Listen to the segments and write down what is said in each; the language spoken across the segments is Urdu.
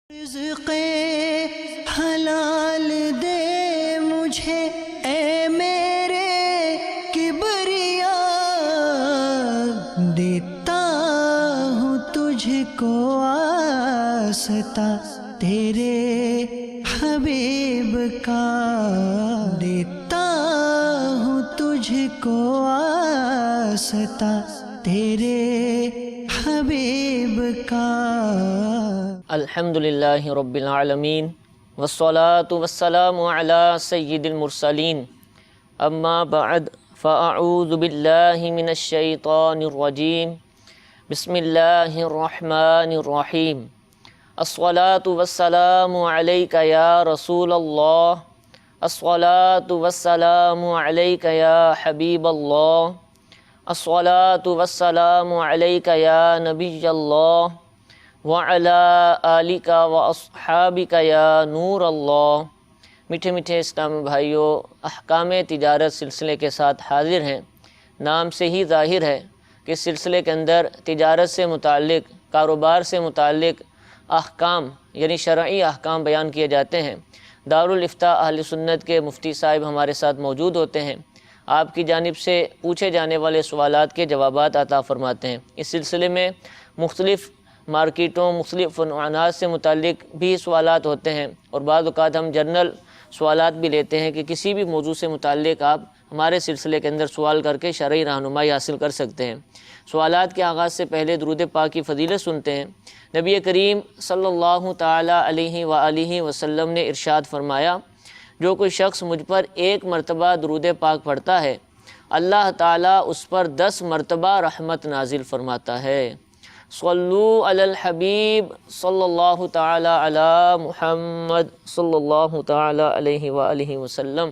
رزق حلال دے مجھے اے میرے کبریا، دیتا ہوں تجھ کو آستا تیرے حبیب کا، دیتا ہوں تجھ کو آستا تیرے حبیب کا۔ الحمدللہ رب العالمین والصلاة والسلام علی سید المرسلین، اما بعد فاعوذ باللہ من الشیطان الرجیم، بسم اللہ الرحمن الرحیم۔ الصلاة والسلام علیک یا رسول اللہ، الصلاة والسلام علیک یا حبیب اللہ، الصلاة والسلام علیک یا نبی اللہ وَعَلَىٰ آلِكَ وَأَصْحَابِكَ یا نور اللہ۔ میٹھے میٹھے اسلامی بھائیوں، احکام تجارت سلسلے کے ساتھ حاضر ہیں۔ نام سے ہی ظاہر ہے کہ اس سلسلے کے اندر تجارت سے متعلق، کاروبار سے متعلق احکام یعنی شرعی احکام بیان کیے جاتے ہیں۔ دارالافتاء اہل سنت کے مفتی صاحب ہمارے ساتھ موجود ہوتے ہیں، آپ کی جانب سے پوچھے جانے والے سوالات کے جوابات عطا فرماتے ہیں۔ اس سلسلے میں مختلف مارکیٹوں، مختلف عنوانات سے متعلق بھی سوالات ہوتے ہیں، اور بعض اوقات ہم جنرل سوالات بھی لیتے ہیں کہ کسی بھی موضوع سے متعلق آپ ہمارے سلسلے کے اندر سوال کر کے شرعی رہنمائی حاصل کر سکتے ہیں۔ سوالات کے آغاز سے پہلے درود پاک کی فضیلت سنتے ہیں۔ نبی کریم صلی اللہ تعالیٰ علیہ وآلہ وسلم نے ارشاد فرمایا، جو کوئی شخص مجھ پر ایک مرتبہ درود پاک پڑھتا ہے، اللہ تعالیٰ اس پر 10 مرتبہ رحمت نازل فرماتا ہے۔ صلو علی الحبیب صلی اللہ تعالی علی محمد صلی اللہ تعالی علیہ وآلہ وسلم۔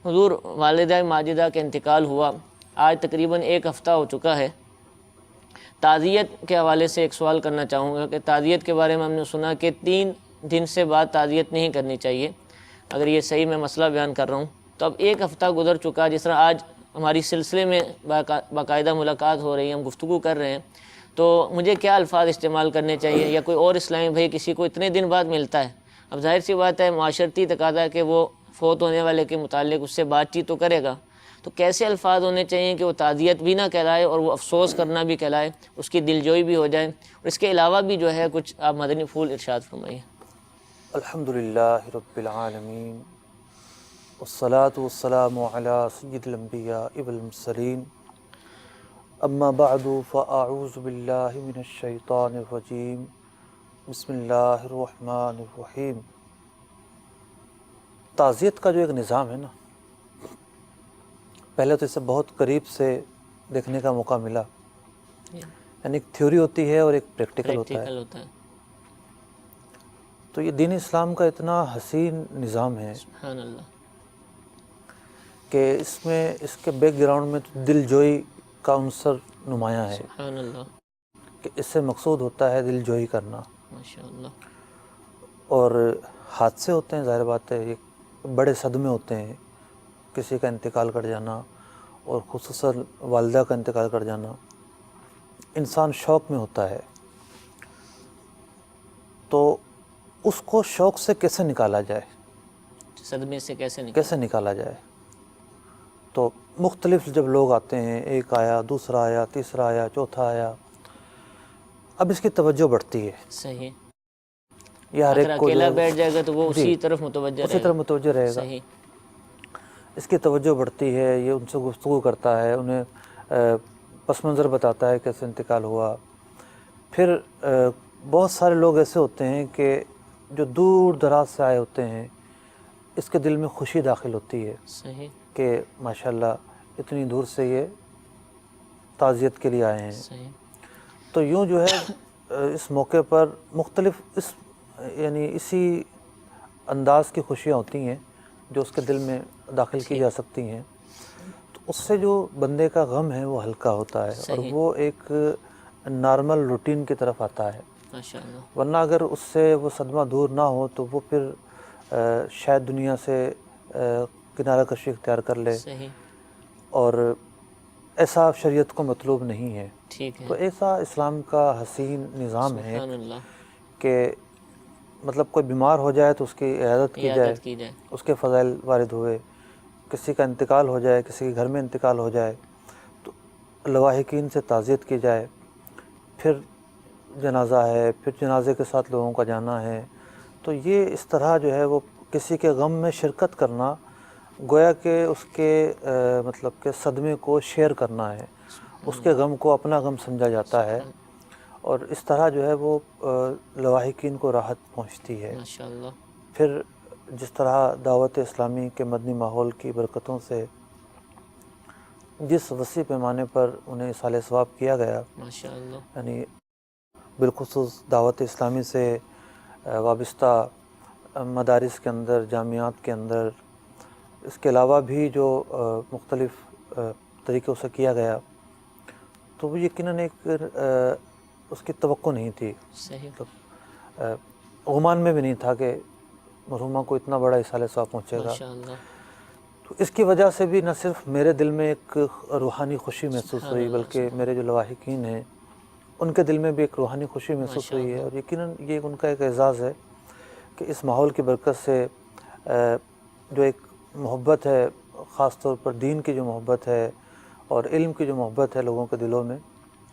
حضور والدہ ماجدہ کا انتقال ہوا، آج تقریباً 1 ہفتہ ہو چکا ہے۔ تعزیت کے حوالے سے ایک سوال کرنا چاہوں گا کہ تعزیت کے بارے میں ہم نے سنا کہ 3 دن سے بعد تعزیت نہیں کرنی چاہیے، اگر یہ صحیح میں مسئلہ بیان کر رہا ہوں تو اب 1 ہفتہ گزر چکا، جس طرح آج ہماری سلسلے میں باقاعدہ ملاقات ہو رہی ہے، ہم گفتگو کر رہے ہیں، تو مجھے کیا الفاظ استعمال کرنے چاہیے، یا کوئی اور اسلامی بھائی کسی کو اتنے دن بعد ملتا ہے، اب ظاہر سی بات ہے معاشرتی تقاضا ہے کہ وہ فوت ہونے والے کے متعلق اس سے بات چیت تو کرے گا، تو کیسے الفاظ ہونے چاہیے کہ وہ تعزیت بھی نہ کہلائے اور وہ افسوس کرنا بھی کہلائے، اس کی دلجوئی بھی ہو جائے، اور اس کے علاوہ بھی جو ہے کچھ آپ مدنی پھول ارشاد فرمائیے۔ الحمدللہ رب العالمین، والصلاة والسلام علی سید الانبیاء والمرسلین، اما بعد فاعوذ باللہ من الشیطان الرجیم، بسم اللہ الرحمن الرحیم۔ تعزیت کا جو ایک نظام ہے نا، پہلے تو اسے بہت قریب سے دیکھنے کا موقع ملا، یعنی ایک تھیوری ہوتی ہے اور ایک پریکٹیکل ہوتا ہے۔ تو یہ دین اسلام کا اتنا حسین نظام ہے سبحان اللہ کہ اس میں اس کے بیک گراؤنڈ میں تو دل جوئی کا عنصر نمایاں ہے، سبحان اللہ، کہ اس سے مقصود ہوتا ہے دل جوئی کرنا، ماشاءاللہ، اور حادثے ہوتے ہیں، ظاہر بات ہے، یہ بڑے صدمے ہوتے ہیں، کسی کا انتقال کر جانا اور خصوصاً والدہ کا انتقال کر جانا، انسان شوق میں ہوتا ہے، تو اس کو شوق سے کیسے نکالا جائے، صدمے سے کیسے نکالا جائے۔ تو مختلف جب لوگ آتے ہیں، ایک آیا، دوسرا آیا، تیسرا آیا، چوتھا آیا، اب اس کی توجہ بڑھتی ہے، صحیح، یہ ہر ایک اگر کو اکیلا جو بیٹھ جائے گا تو وہ اسی طرف متوجہ رہے گا، صحیح، اس کی توجہ بڑھتی ہے، یہ ان سے گفتگو کرتا ہے، انہیں پس منظر بتاتا ہے کیسے انتقال ہوا۔ پھر بہت سارے لوگ ایسے ہوتے ہیں کہ جو دور دراز سے آئے ہوتے ہیں، اس کے دل میں خوشی داخل ہوتی ہے صحیح کہ ماشاءاللہ اتنی دور سے یہ تعزیت کے لیے آئے ہیں۔ صحیح، تو یوں جو ہے اس موقع پر مختلف یعنی اسی انداز کی خوشیاں ہوتی ہیں جو اس کے دل میں داخل کی جا سکتی ہیں، تو اس سے جو بندے کا غم ہے وہ ہلکا ہوتا ہے، اور وہ ایک نارمل روٹین کی طرف آتا ہے، ماشاءاللہ، ورنہ اگر اس سے وہ صدمہ دور نہ ہو تو وہ پھر شاید دنیا سے کنارہ کشی اختیار کر لے، صحیح، اور ایسا شریعت کو مطلوب نہیں ہے۔ ٹھیک ہے، تو ایسا اسلام کا حسین نظام ہے سبحان اللہ، کہ مطلب کوئی بیمار ہو جائے تو اس کی عیادت کی جائے، کی جائے. اس کے فضائل وارد ہوئے، کسی کا انتقال ہو جائے، کسی کے گھر میں انتقال ہو جائے تو لواحقین سے تعزیت کی جائے. پھر جنازہ ہے، پھر جنازے کے ساتھ لوگوں کا جانا ہے. تو یہ اس طرح جو ہے وہ کسی کے غم میں شرکت کرنا گویا کہ اس کے مطلب کہ صدمے کو شیئر کرنا ہے، اس کے غم کو اپنا غم سمجھا جاتا ہے، اور اس طرح جو ہے وہ لواحقین کو راحت پہنچتی ہے. ماشاءاللہ. پھر جس طرح دعوت اسلامی کے مدنی ماحول کی برکتوں سے جس وسیع پیمانے پر انہیں ایصال ثواب کیا گیا، ماشاءاللہ. یعنی بالخصوص دعوت اسلامی سے وابستہ مدارس کے اندر، جامعات کے اندر، اس کے علاوہ بھی جو مختلف طریقوں سے کیا گیا، تو وہ یقیناً ایک اس کی توقع نہیں تھی. صحیح. گمان میں بھی نہیں تھا کہ مرحومہ کو اتنا بڑا ایصال ثواب پہنچے گا. ماشاءاللہ. تو اس کی وجہ سے بھی نہ صرف میرے دل میں ایک روحانی خوشی محسوس سبحان ہوئی، اللہ، بلکہ میرے جو لواحقین ہیں ان کے دل میں بھی ایک روحانی خوشی محسوس ہوئی ہے. ماشاءاللہ. اور یقیناً یہ ان کا ایک اعزاز ہے کہ اس ماحول کی برکت سے جو ایک محبت ہے، خاص طور پر دین کی جو محبت ہے اور علم کی جو محبت ہے لوگوں کے دلوں میں،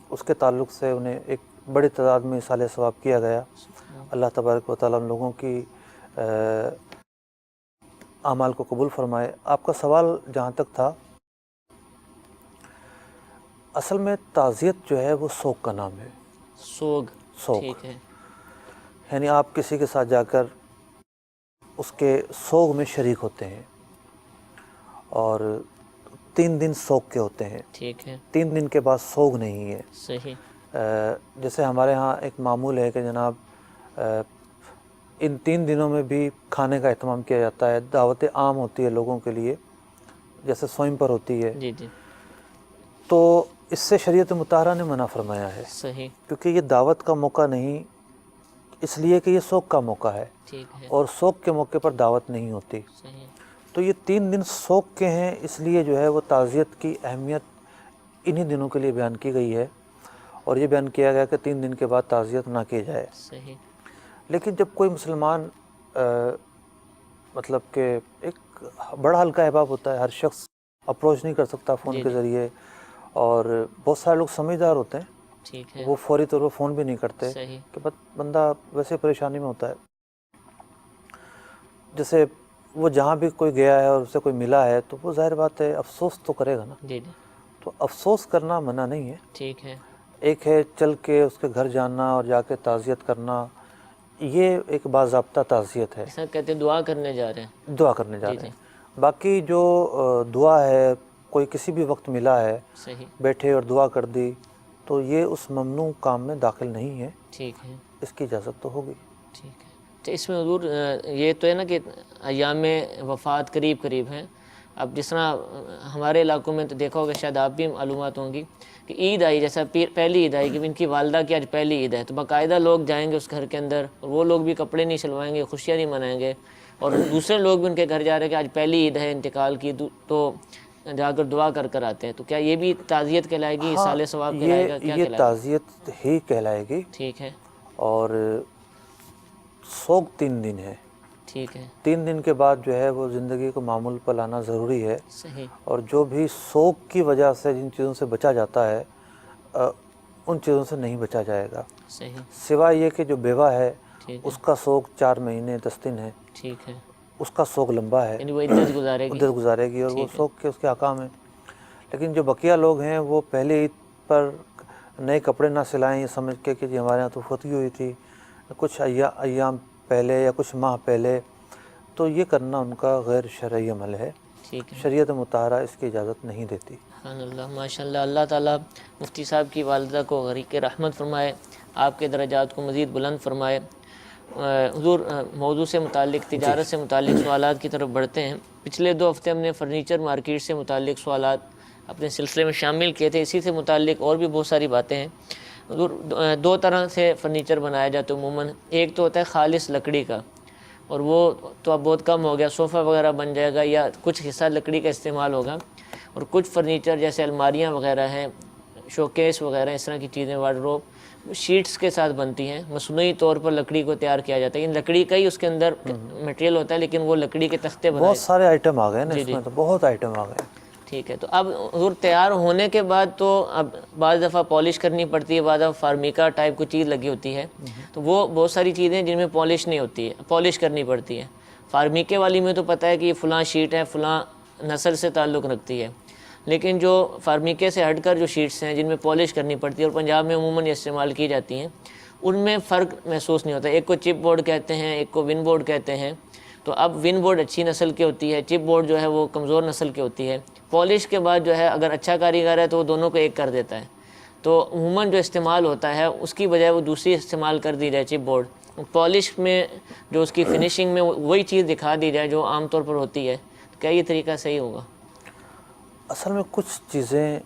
اس کے تعلق سے انہیں ایک بڑی تعداد میں ایصال ثواب کیا گیا. اللہ تبارک و تعالیٰ ان لوگوں کی اعمال کو قبول فرمائے. آپ کا سوال جہاں تک تھا، اصل میں تعزیت جو ہے وہ سوگ کا نام ہے. سوگ. سوگ ٹھیک ہے. یعنی آپ کسی کے ساتھ جا کر اس کے سوگ میں شریک ہوتے ہیں، اور 3 دن سوگ کے ہوتے ہیں. ٹھیک ہے. 3 دن کے بعد سوگ نہیں ہے. صحیح. جیسے ہمارے ہاں ایک معمول ہے کہ جناب ان 3 دنوں میں بھی کھانے کا اہتمام کیا جاتا ہے، دعوت عام ہوتی ہے لوگوں کے لیے، جیسے سوئم پر ہوتی ہے. جی جی. تو اس سے شریعت مطہرہ نے منع فرمایا ہے، صحیح. کیونکہ یہ دعوت کا موقع نہیں، اس لیے کہ یہ سوگ کا موقع ہے، ٹھیک ہے. اور سوگ کے موقع پر دعوت نہیں ہوتی. صحیح. تو یہ 3 دن سوگ کے ہیں، اس لیے جو ہے وہ تعزیت کی اہمیت انہی دنوں کے لیے بیان کی گئی ہے، اور یہ بیان کیا گیا کہ 3 دن کے بعد تعزیت نہ کی جائے. صحیح. لیکن جب کوئی مسلمان مطلب کہ ایک بڑا ہلکا احباب ہوتا ہے، ہر شخص اپروچ نہیں کر سکتا فون کے ذریعے، اور بہت سارے لوگ سمجھدار ہوتے ہیں، ٹھیک ہے. وہ فوری طور پر فون بھی نہیں کرتے صحیح. کہ بندہ ویسے پریشانی میں ہوتا ہے. جیسے وہ جہاں بھی کوئی گیا ہے اور اسے کوئی ملا ہے تو وہ ظاہر بات ہے افسوس تو کرے گا نا. جی جی. تو افسوس کرنا منع نہیں ہے. ٹھیک ہے. ایک ہے چل کے اس کے گھر جانا اور جا کے تعزیت کرنا، یہ ایک باضابطہ تعزیت ہے، ایسا کہتے ہیں دعا کرنے جا رہے ہیں. دعا کرنے جا رہے ہیں. باقی جو دعا ہے، کوئی کسی بھی وقت ملا ہے، صحیح. بیٹھے اور دعا کر دی، تو یہ اس ممنوع کام میں داخل نہیں ہے. ٹھیک ہے. اس کی اجازت تو ہوگی. ٹھیک ہے. تو اس میں حضور یہ تو ہے نا کہ ایام وفات قریب قریب ہیں. اب جس طرح ہمارے علاقوں میں تو دیکھا ہوگا، شاید آپ بھی معلومات ہوں گی کہ عید آئی، جیسا پہلی عید آئی کہ ان کی والدہ کی آج پہلی عید ہے، تو باقاعدہ لوگ جائیں گے اس گھر کے اندر، اور وہ لوگ بھی کپڑے نہیں سلوائیں گے، خوشیاں نہیں منائیں گے، اور دوسرے لوگ بھی ان کے گھر جا رہے ہیں کہ آج پہلی عید ہے انتقال کی، تو جا کر دعا کر آتے ہیں. تو کیا یہ بھی تعزیت کہلائے گی، ایصال ثواب کہلائے گا، کیا یہ کہلائے گا؟ تعزیت ہی کہلائے گی. ٹھیک ہے. اور سوگ 3 دن ہے. ٹھیک ہے. 3 دن کے بعد جو ہے وہ زندگی کو معمول پر لانا ضروری ہے. صحیح. اور جو بھی سوگ کی وجہ سے جن چیزوں سے بچا جاتا ہے، ان چیزوں سے نہیں بچا جائے گا، صحیح. سوائے یہ کہ جو بیوہ ہے ٹھیک ہے. اس کا سوگ 4 مہینے 10 دن ہے، ٹھیک ہے. اس کا سوگ لمبا ہے، یعنی وہ عدت گزارے گی. عدت گزارے گی، اور وہ سوگ کے اس کے احکام ہیں. لیکن جو بقیہ لوگ ہیں وہ پہلے عید پر نئے کپڑے نہ سلائیں یہ سمجھ کے کہ جی ہمارے یہاں تو فوتی ہوئی تھی کچھ ایام پہلے یا کچھ ماہ پہلے، تو یہ کرنا ان کا غیر شرعی عمل ہے. ٹھیک ہے. شریعت مطہرہ اس کی اجازت نہیں دیتی. سبحان اللہ. ماشاء اللہ. اللہ تعالیٰ مفتی صاحب کی والدہ کو غریق رحمت فرمائے، آپ کے درجات کو مزید بلند فرمائے. حضور موضوع سے متعلق، تجارت سے متعلق سوالات کی طرف بڑھتے ہیں. پچھلے 2 ہفتے ہم نے فرنیچر مارکیٹ سے متعلق سوالات اپنے سلسلے میں شامل کیے تھے. اسی سے متعلق اور بھی بہت ساری باتیں ہیں. حضور 2 طرح سے فرنیچر بنایا جاتا ہے عموماً. ایک تو ہوتا ہے خالص لکڑی کا، اور وہ تو اب بہت کم ہو گیا، صوفہ وغیرہ بن جائے گا یا کچھ حصہ لکڑی کا استعمال ہوگا. اور کچھ فرنیچر جیسے الماریاں وغیرہ ہیں، شوکیس وغیرہ اس طرح کی چیزیں وارڈروب شیٹس کے ساتھ بنتی ہیں، مصنوعی طور پر لکڑی کو تیار کیا جاتا ہے، ان لکڑی کا ہی اس کے اندر مٹیریل ہوتا ہے، لیکن وہ لکڑی کے تختے بنائے بہت سارے آئٹم آ گئے نا اس میں، تو بہت آئٹم آ گئے. ٹھیک ہے. تو اب حضور تیار ہونے کے بعد تو اب بعض دفعہ پالش کرنی پڑتی ہے، بعض دفعہ فارمیکا ٹائپ کوئی چیز لگی ہوتی ہے، تو وہ بہت ساری چیزیں جن میں پالش نہیں ہوتی ہے، پالش کرنی پڑتی ہے. فارمیکے والی میں تو پتہ ہے کہ یہ فلاں شیٹ ہے، فلاں نسل سے تعلق رکھتی ہے، لیکن جو فارمیکے سے ہٹ کر جو شیٹس ہیں جن میں پالش کرنی پڑتی ہے اور پنجاب میں عموماً یہ استعمال کی جاتی ہیں، ان میں فرق محسوس نہیں ہوتا. ایک کو چپ بورڈ کہتے ہیں، ایک کو ون بورڈ کہتے ہیں. تو اب ون بورڈ اچھی نسل کی ہوتی ہے، چپ بورڈ جو ہے وہ کمزور نسل کی ہوتی ہے. پالش کے بعد جو ہے اگر اچھا کاریگر ہے تو وہ دونوں کو ایک کر دیتا ہے. تو عموماً جو استعمال ہوتا ہے اس کی بجائے وہ دوسری استعمال کر دی جائے چپ بورڈ. پالش میں جو اس کی فنیشنگ میں وہی چیز دکھا دی جائے جو عام طور پر ہوتی ہے. کیا یہ طریقہ صحیح ہوگا؟ اصل میں کچھ چیزیں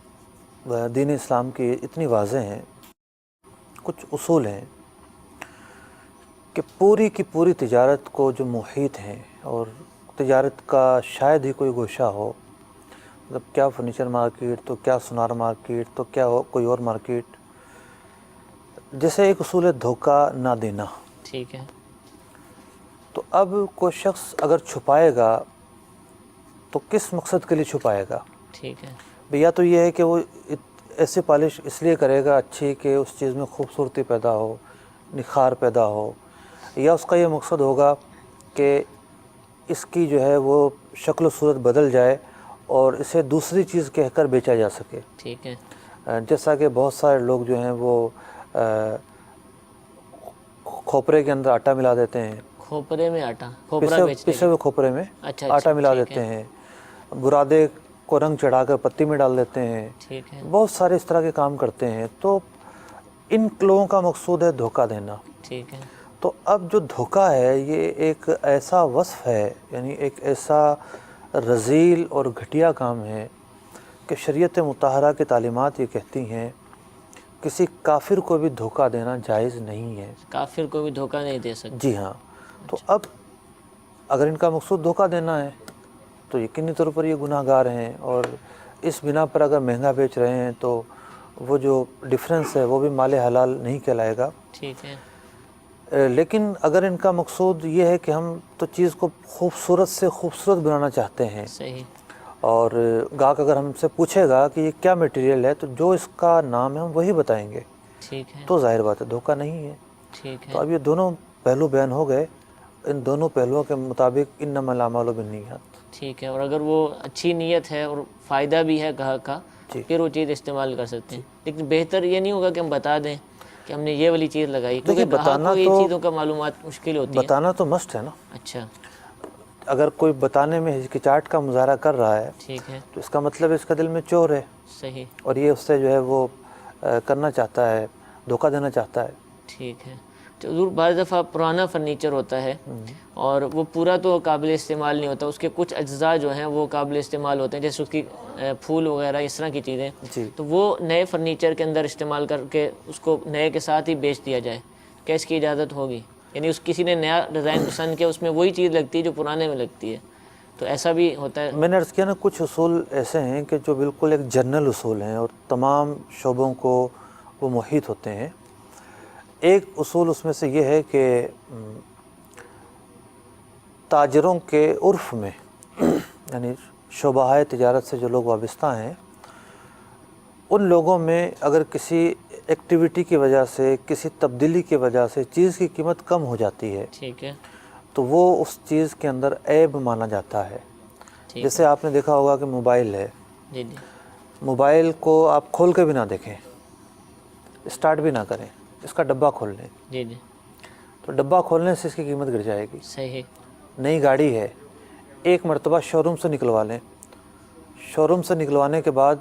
دین اسلام کی اتنی واضح ہیں، کچھ اصول ہیں کہ پوری کی پوری تجارت کو جو محیط ہیں، اور تجارت کا شاید ہی کوئی گوشہ ہو، مطلب کیا فرنیچر مارکیٹ، تو کیا سونار مارکیٹ، تو کیا کوئی اور مارکیٹ، جیسے ایک اصول ہے دھوکہ نہ دینا. ٹھیک ہے. تو اب کوئی شخص اگر چھپائے گا تو کس مقصد کے لیے چھپائے گا؟ ٹھیک ہے. یا تو یہ ہے کہ وہ ایسے پالش اس لیے کرے گا اچھی کہ اس چیز میں خوبصورتی پیدا ہو، نکھار پیدا ہو، یا اس کا یہ مقصد ہوگا کہ اس کی جو ہے وہ شکل و صورت بدل جائے اور اسے دوسری چیز کہہ کر بیچا جا سکے. ٹھیک ہے. جیسا کہ بہت سارے لوگ جو ہیں وہ کھوپرے کے اندر آٹا ملا دیتے ہیں، کھوپرے میں آٹا، کھوپرا بیچتے پسے ہوئے کھوپرے میں اچھا آٹا ملا ٹھیک دیتے ہیں، برادے کو رنگ چڑھا کر پتی میں ڈال دیتے ہیں. ٹھیک ہے. بہت سارے اس طرح کے کام کرتے ہیں. تو ان لوگوں کا مقصود ہے دھوکہ دینا. ٹھیک ہے. تو اب جو دھوکہ ہے یہ ایک ایسا وصف ہے، یعنی ایک ایسا رذیل اور گھٹیا کام ہے کہ شریعت مطہرہ کی تعلیمات یہ کہتی ہیں کسی کافر کو بھی دھوکہ دینا جائز نہیں ہے. کافر کو بھی دھوکہ نہیں دے سکتے. جی ہاں. تو اب اگر ان کا مقصود دھوکہ دینا ہے تو یقینی طور پر یہ گناہ گار ہیں، اور اس بنا پر اگر مہنگا بیچ رہے ہیں تو وہ جو ڈفرینس ہے وہ بھی مال حلال نہیں کہلائے گا. ٹھیک ہے. لیکن اگر ان کا مقصود یہ ہے کہ ہم تو چیز کو خوبصورت سے خوبصورت بنانا چاہتے ہیں، صحیح. اور گاہک اگر ہم سے پوچھے گا کہ یہ کیا میٹیریل ہے تو جو اس کا نام ہے ہم وہی بتائیں گے، ٹھیک ہے. تو ظاہر بات ہے دھوکہ نہیں ہے. ٹھیک ہے. تو اب یہ دونوں پہلو بیان ہو گئے. ان دونوں پہلوؤں کے مطابق انما الاعمال بالنیات. ٹھیک ہے. اور اگر وہ اچھی نیت ہے اور فائدہ بھی ہے گاہک کا، جی. پھر وہ چیز استعمال کر سکتے ہیں. لیکن بہتر یہ نہیں ہوگا کہ ہم بتا دیں کہ ہم نے یہ والی چیز لگائی، کیونکہ گاہک کو یہ چیزوں کا معلومات مشکل ہوتی ہے. بتانا تو مسٹ ہے نا. اچھا. اگر کوئی بتانے میں ہچکچاہٹ کا مظاہرہ کر رہا ہے ٹھیک ہے. تو اس کا مطلب اس کا دل میں چور ہے، صحیح. اور یہ اس سے جو ہے وہ کرنا چاہتا ہے، دھوکہ دینا چاہتا ہے. ٹھیک ہے. تو حضور بعض دفعہ پرانا فرنیچر ہوتا ہے اور وہ پورا تو قابل استعمال نہیں ہوتا، اس کے کچھ اجزاء جو ہیں وہ قابل استعمال ہوتے ہیں، جیسے اس کی پھول وغیرہ اس طرح کی چیزیں. جی. تو وہ نئے فرنیچر کے اندر استعمال کر کے اس کو نئے کے ساتھ ہی بیچ دیا جائے، کیا اس کی اجازت ہوگی؟ یعنی اس کسی نے نیا ڈیزائن پسند کیا، اس میں وہی چیز لگتی ہے جو پرانے میں لگتی ہے، تو ایسا بھی ہوتا ہے؟ میں نے عرض کیا نا، کچھ اصول ایسے ہیں کہ جو بالکل ایک جنرل اصول ہیں اور تمام شعبوں کو وہ محیط ہوتے ہیں. ایک اصول اس میں سے یہ ہے کہ تاجروں کے عرف میں یعنی شعبہ تجارت سے جو لوگ وابستہ ہیں ان لوگوں میں اگر کسی ایکٹیویٹی کی وجہ سے، کسی تبدیلی کی وجہ سے چیز کی قیمت کم ہو جاتی ہے، ٹھیک ہے، تو وہ اس چیز کے اندر عیب مانا جاتا ہے. جیسے آپ نے دیکھا ہوگا کہ موبائل ہے، جی جی، موبائل کو آپ کھول کے بھی نہ دیکھیں، اسٹارٹ بھی نہ کریں، اس کا ڈبہ کھول لیں، جی جی، تو ڈبہ کھولنے سے اس کی قیمت گر جائے گی. صحیح. نئی گاڑی ہے، ایک مرتبہ شو روم سے نکلوا لیں، شو روم سے نکلوانے کے بعد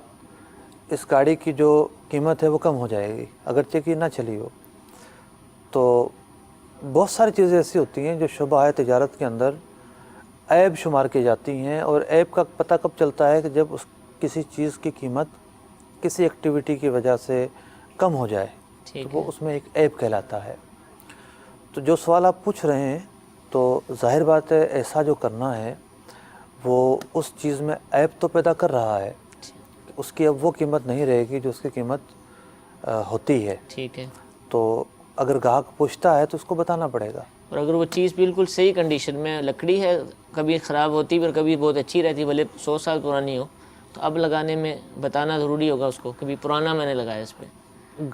اس گاڑی کی جو قیمت ہے وہ کم ہو جائے گی اگرچہ کہ نہ چلی ہو. تو بہت ساری چیزیں ایسی ہوتی ہیں جو شعبہ تجارت کے اندر عیب شمار کی جاتی ہیں، اور عیب کا پتہ کب چلتا ہے کہ جب اس کسی چیز کی قیمت کسی ایکٹیویٹی کی وجہ سے کم ہو جائے تو وہ اس میں ایک عیب کہلاتا ہے. تو جو سوال آپ پوچھ رہے ہیں تو ظاہر بات ہے ایسا جو کرنا ہے وہ اس چیز میں عیب تو پیدا کر رہا ہے اس کی اب وہ قیمت نہیں رہے گی جو اس کی قیمت ہوتی ہے. ٹھیک ہے. تو اگر گاہک پوچھتا ہے تو اس کو بتانا پڑے گا. اور اگر وہ چیز بالکل صحیح کنڈیشن میں لکڑی ہے, کبھی خراب ہوتی اور کبھی بہت اچھی رہتی, بھلے 100 سال پرانی ہو, تو اب لگانے میں بتانا ضروری ہوگا اس کو, کبھی پرانا میں نے لگایا اس پہ.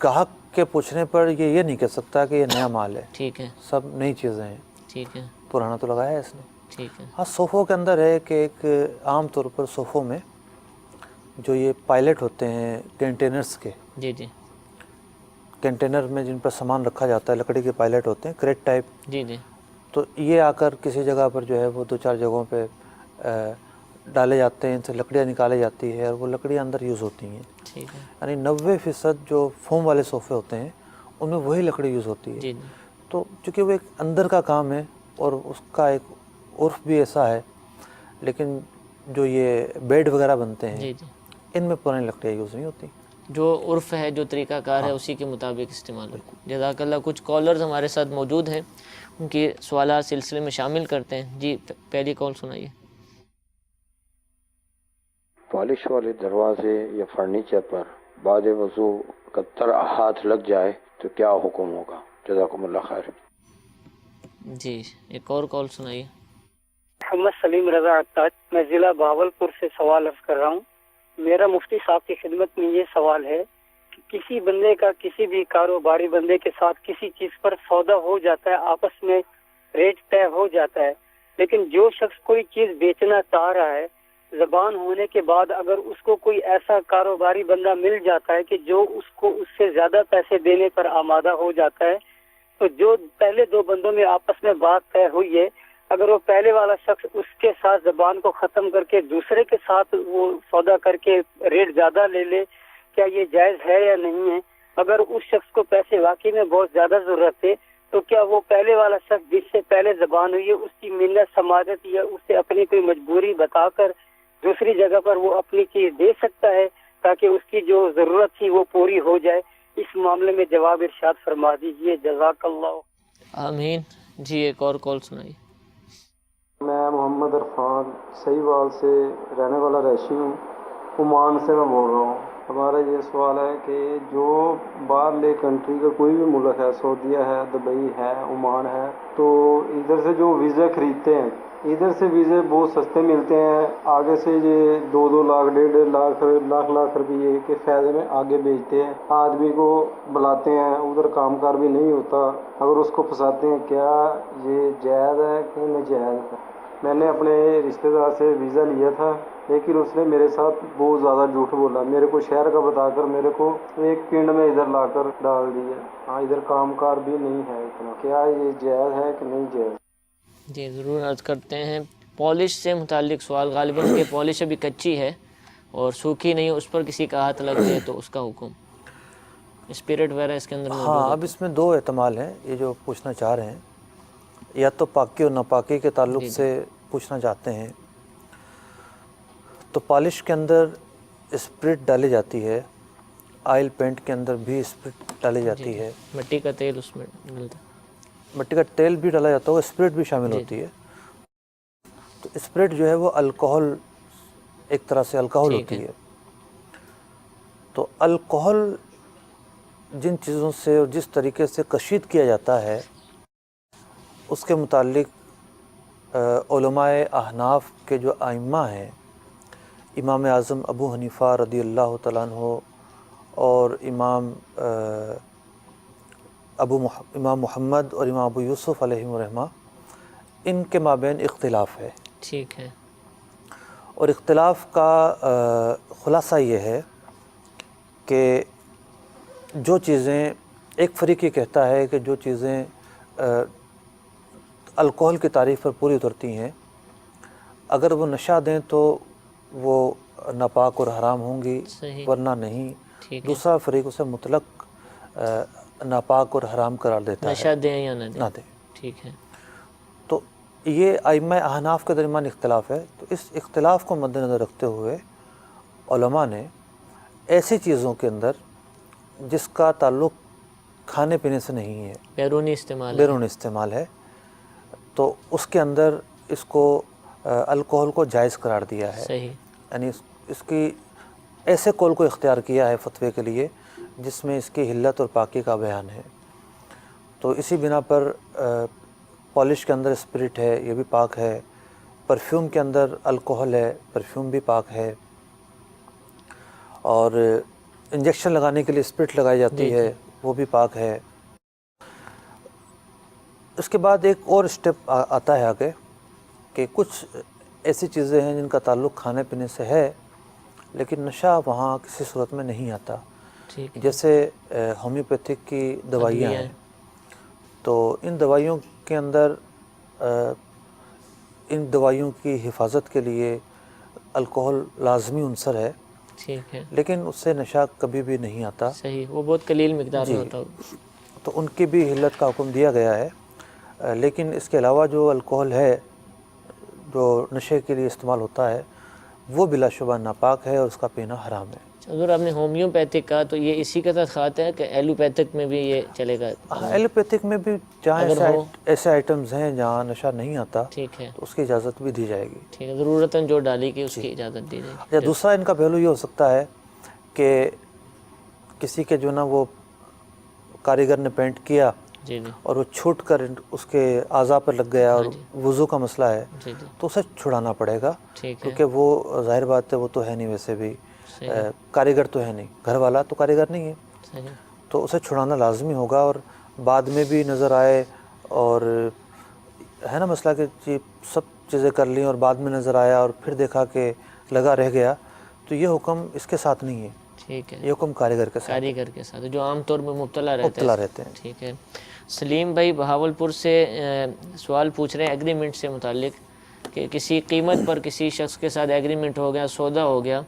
گاہک کے پوچھنے پر یہ نہیں کہہ سکتا کہ یہ نیا مال ہے. ٹھیک ہے. سب نئی چیزیں ہیں. ٹھیک ہے. پرانا تو لگایا ہے اس نے. ٹھیک ہے. ہاں صوفوں کے اندر ہے کہ ایک عام طور پر صوفوں میں جو یہ پائلٹ ہوتے ہیں کنٹینرز کے, جی جی کنٹینر میں جن پر سامان رکھا جاتا ہے, لکڑی کے پائلٹ ہوتے ہیں, کریٹ ٹائپ. جی جی تو یہ آ کر کسی جگہ پر جو ہے وہ 2-4 جگہوں پہ ڈالے جاتے ہیں, ان سے لکڑیاں نکالی جاتی ہے اور وہ لکڑیاں اندر یوز ہوتی ہیں. ٹھیک ہے. یعنی 90% جو فوم والے صوفے ہوتے ہیں ان میں وہی لکڑی یوز ہوتی ہے. جی جی تو چونکہ وہ ایک اندر کا کام ہے اور اس کا ایک عرف بھی ایسا ہے, لیکن جو یہ بیڈ وغیرہ بنتے ہیں جی جی ان میں پرانی لکڑیاں یوز نہیں ہوتی. جو عرف ہے, جو طریقہ کار ہے, اسی کے مطابق استعمال ہو. جزاک اللہ. کچھ کالرز ہمارے ساتھ موجود ہیں, ان کے سوالات سلسلے میں شامل کرتے ہیں. جی پہلی کال سنائیے. پالش والے دروازے یا فرنیچر پر بعد وضو کتر ہاتھ لگ جائے تو کیا حکم ہوگا؟ جزاکم اللہ خیر. جی ایک اور کال سنائیے. محمد سلیم رضا عطار, میں ضلع بہاولپور سے سوال عرض کر رہا ہوں. میرا مفتی صاحب کی خدمت میں یہ سوال ہے کہ کسی بندے کا کسی بھی کاروباری بندے کے ساتھ کسی چیز پر سودا ہو جاتا ہے, آپس میں ریٹ طے ہو جاتا ہے, لیکن جو شخص کوئی چیز بیچنا چاہ رہا ہے, زبان ہونے کے بعد اگر اس کو کوئی ایسا کاروباری بندہ مل جاتا ہے کہ جو اس کو اس سے زیادہ پیسے دینے پر آمادہ ہو جاتا ہے, تو جو پہلے دو بندوں میں آپس میں بات طے ہوئی ہے, اگر وہ پہلے والا شخص اس کے ساتھ زبان کو ختم کر کے دوسرے کے ساتھ وہ سودا کر کے ریٹ زیادہ لے لے, کیا یہ جائز ہے یا نہیں ہے؟ اگر اس شخص کو پیسے واقعی میں بہت زیادہ ضرورت ہے تو کیا وہ پہلے والا شخص جس سے پہلے زبان ہوئی ہے اس کی منت سماجت یا اسے اپنی کوئی مجبوری بتا کر دوسری جگہ پر وہ اپنی چیز دے سکتا ہے تاکہ اس کی جو ضرورت تھی وہ پوری ہو جائے؟ اس معاملے میں جواب ارشاد فرما دیجیے. جزاک اللہ. آمین. جی ایک اور کال سنائیے. میں محمد عرفان سہیوال سے رہنے والا رہائشی ہوں, عمان سے میں بول رہا ہوں. ہمارا یہ سوال ہے کہ جو باہرلے کنٹری کا کوئی بھی ملک ہے, سعودیہ ہے, دبئی ہے, عمان ہے, تو ادھر سے جو ویزے خریدتے ہیں, ادھر سے ویزے بہت سستے ملتے ہیں, آگے سے یہ 2-2 لاکھ 1.5 لاکھ روپئے کے فائدے میں آگے بیچتے ہیں. آدمی کو بلاتے ہیں, ادھر کام کار بھی نہیں ہوتا, اگر اس کو پھنساتے ہیں. کیا یہ جائز ہے کہ ناجائز ہے؟ میں نے اپنے رشتہ دار سے ویزا لیا تھا, لیکن اس نے میرے ساتھ بہت زیادہ جھوٹ بولا, میرے کو شہر کا بتا کر میرے کو ایک پنڈ میں ادھر لا کر ڈال دیا. ہاں ادھر کام کار بھی نہیں ہے اتنا. کیا یہ جائز ہے کہ نہیں جائز؟ جی ضرور عرض کرتے ہیں. پالش سے متعلق سوال, غالباً کہ پالش ابھی کچی ہے اور سوکھی نہیں, اس پر کسی کا ہاتھ لگ جائے تو اس کا حکم, اسپرٹ وغیرہ اس کے اندر موجود ہاں ہے. اب اس میں 2 احتمال ہیں. یہ جو پوچھنا چاہ رہے ہیں یا تو پاکی اور ناپاکی کے تعلق جی جی. سے پوچھنا چاہتے ہیں. تو پالش کے اندر اسپرٹ ڈالی جاتی ہے, آئل پینٹ کے اندر بھی اسپرٹ ڈالی جاتی ہے, مٹی کا تیل اس میں ڈلتا ہے. مٹی کا تیل بھی ڈالا جاتا ہے, اسپرٹ بھی شامل جی. ہوتی ہے. تو اسپرٹ جو ہے وہ الکوہل, ایک طرح سے الکوہل ٹھیک ہوتی ہے. تو الکوہل جن چیزوں سے اور جس طریقے سے کشید کیا جاتا ہے اس کے متعلق علماء احناف کے جو ائمہ ہیں, امام اعظم ابو حنیفہ رضی اللہ تعالیٰ عنہ اور امام محمد اور امام ابو یوسف علیہ الرحمہ, ان کے مابین اختلاف ہے. ٹھیک ہے. اور اختلاف کا خلاصہ یہ ہے کہ جو چیزیں, ایک فریق یہ کہتا ہے کہ جو چیزیں الکوہل کی تعریف پر پوری اترتی ہیں, اگر وہ نشہ دیں تو وہ ناپاک اور حرام ہوں گی, صحیح. ورنہ نہیں. ٹھیک ہے. دوسرا فریق اسے مطلق ناپاک اور حرام قرار دیتا ہے, نشہ دیں یا نہ دیں. دیں. ٹھیک ہے. تو یہ ائمہ احناف کے درمیان اختلاف ہے. تو اس اختلاف کو مد نظر رکھتے ہوئے علماء نے ایسی چیزوں کے اندر جس کا تعلق کھانے پینے سے نہیں ہے, بیرونی استعمال ہے, تو اس کے اندر اس کو الکوہل کو جائز قرار دیا ہے. صحیح. یعنی اس کی ایسے قول کو اختیار کیا ہے فتوے کے لیے جس میں اس کی حلت اور پاکی کا بیان ہے. تو اسی بنا پر پالش کے اندر اسپرٹ ہے، یہ بھی پاک ہے. پرفیوم کے اندر الکوہل ہے، پرفیوم بھی پاک ہے. اور انجیکشن لگانے کے لیے اسپرٹ لگائی جاتی ہے، وہ بھی پاک ہے. اس کے بعد ایک اور اسٹیپ آتا ہے آگے کہ کچھ ایسی چیزیں ہیں جن کا تعلق کھانے پینے سے ہے لیکن نشہ وہاں کسی صورت میں نہیں آتا. جیسے ہومیوپیتھک کی دوائیاں ہیں، تو ان دوائیوں کے اندر ان دوائیوں کی حفاظت کے لیے الکوہل لازمی عنصر ہے، ٹھیک ہے، لیکن اس سے نشہ کبھی بھی نہیں آتا. صحیح، وہ بہت قلیل مقدار میں ہوتا ہے. تو ان کی بھی حلت کا حکم دیا گیا ہے. لیکن اس کے علاوہ جو الکوہل ہے جو نشے کے لیے استعمال ہوتا ہے وہ بلا شبہ ناپاک ہے اور اس کا پینا حرام ہے. اگر آپ نے ہومیوپیتھک کہا تو یہ اسی کے ساتھ کھاتے ہیں کہ ایلوپیتھک میں بھی یہ چلے گا؟ ایلوپیتھک میں بھی جہاں ایسے آئٹمز ہیں جہاں نشہ نہیں آتا ٹھیک ہے، تو اس کی اجازت بھی دی جائے گی. ٹھیک ہے، ضرورتاً جو ڈالی کی اس کی اجازت دی جائے گی. یا دوسرا ان کا پہلو یہ ہو سکتا ہے کہ کسی کے جو نا وہ کاریگر نے پینٹ کیا جی جی اور وہ چھوٹ کر اس کے اعضاء پر لگ گیا اور وضو کا مسئلہ ہے جی جی تو اسے چھڑانا پڑے گا، ٹھیک ہے، کیونکہ وہ ظاہر بات ہے وہ تو ہے نہیں، ویسے بھی کاریگر تو ہے نہیں، گھر والا تو کاریگر نہیں ہے، صحیح، تو اسے چھڑانا لازمی ہوگا. اور بعد میں بھی نظر آئے اور ہے نا مسئلہ کہ سب چیزیں کر لیں اور بعد میں نظر آیا اور پھر دیکھا کہ لگا رہ گیا، تو یہ حکم اس کے ساتھ نہیں ہے، ٹھیک ہے، یہ حکم کاریگر کے ساتھ، کاریگر کے ساتھ جو عام طور میں مبتلا رہتے ہیں. ٹھیک ہے. سلیم بھائی بہاولپور سے سوال پوچھ رہے ہیں ایگریمنٹ سے متعلق کہ کسی قیمت پر کسی شخص کے ساتھ ایگریمنٹ ہو گیا، سودا ہو گیا،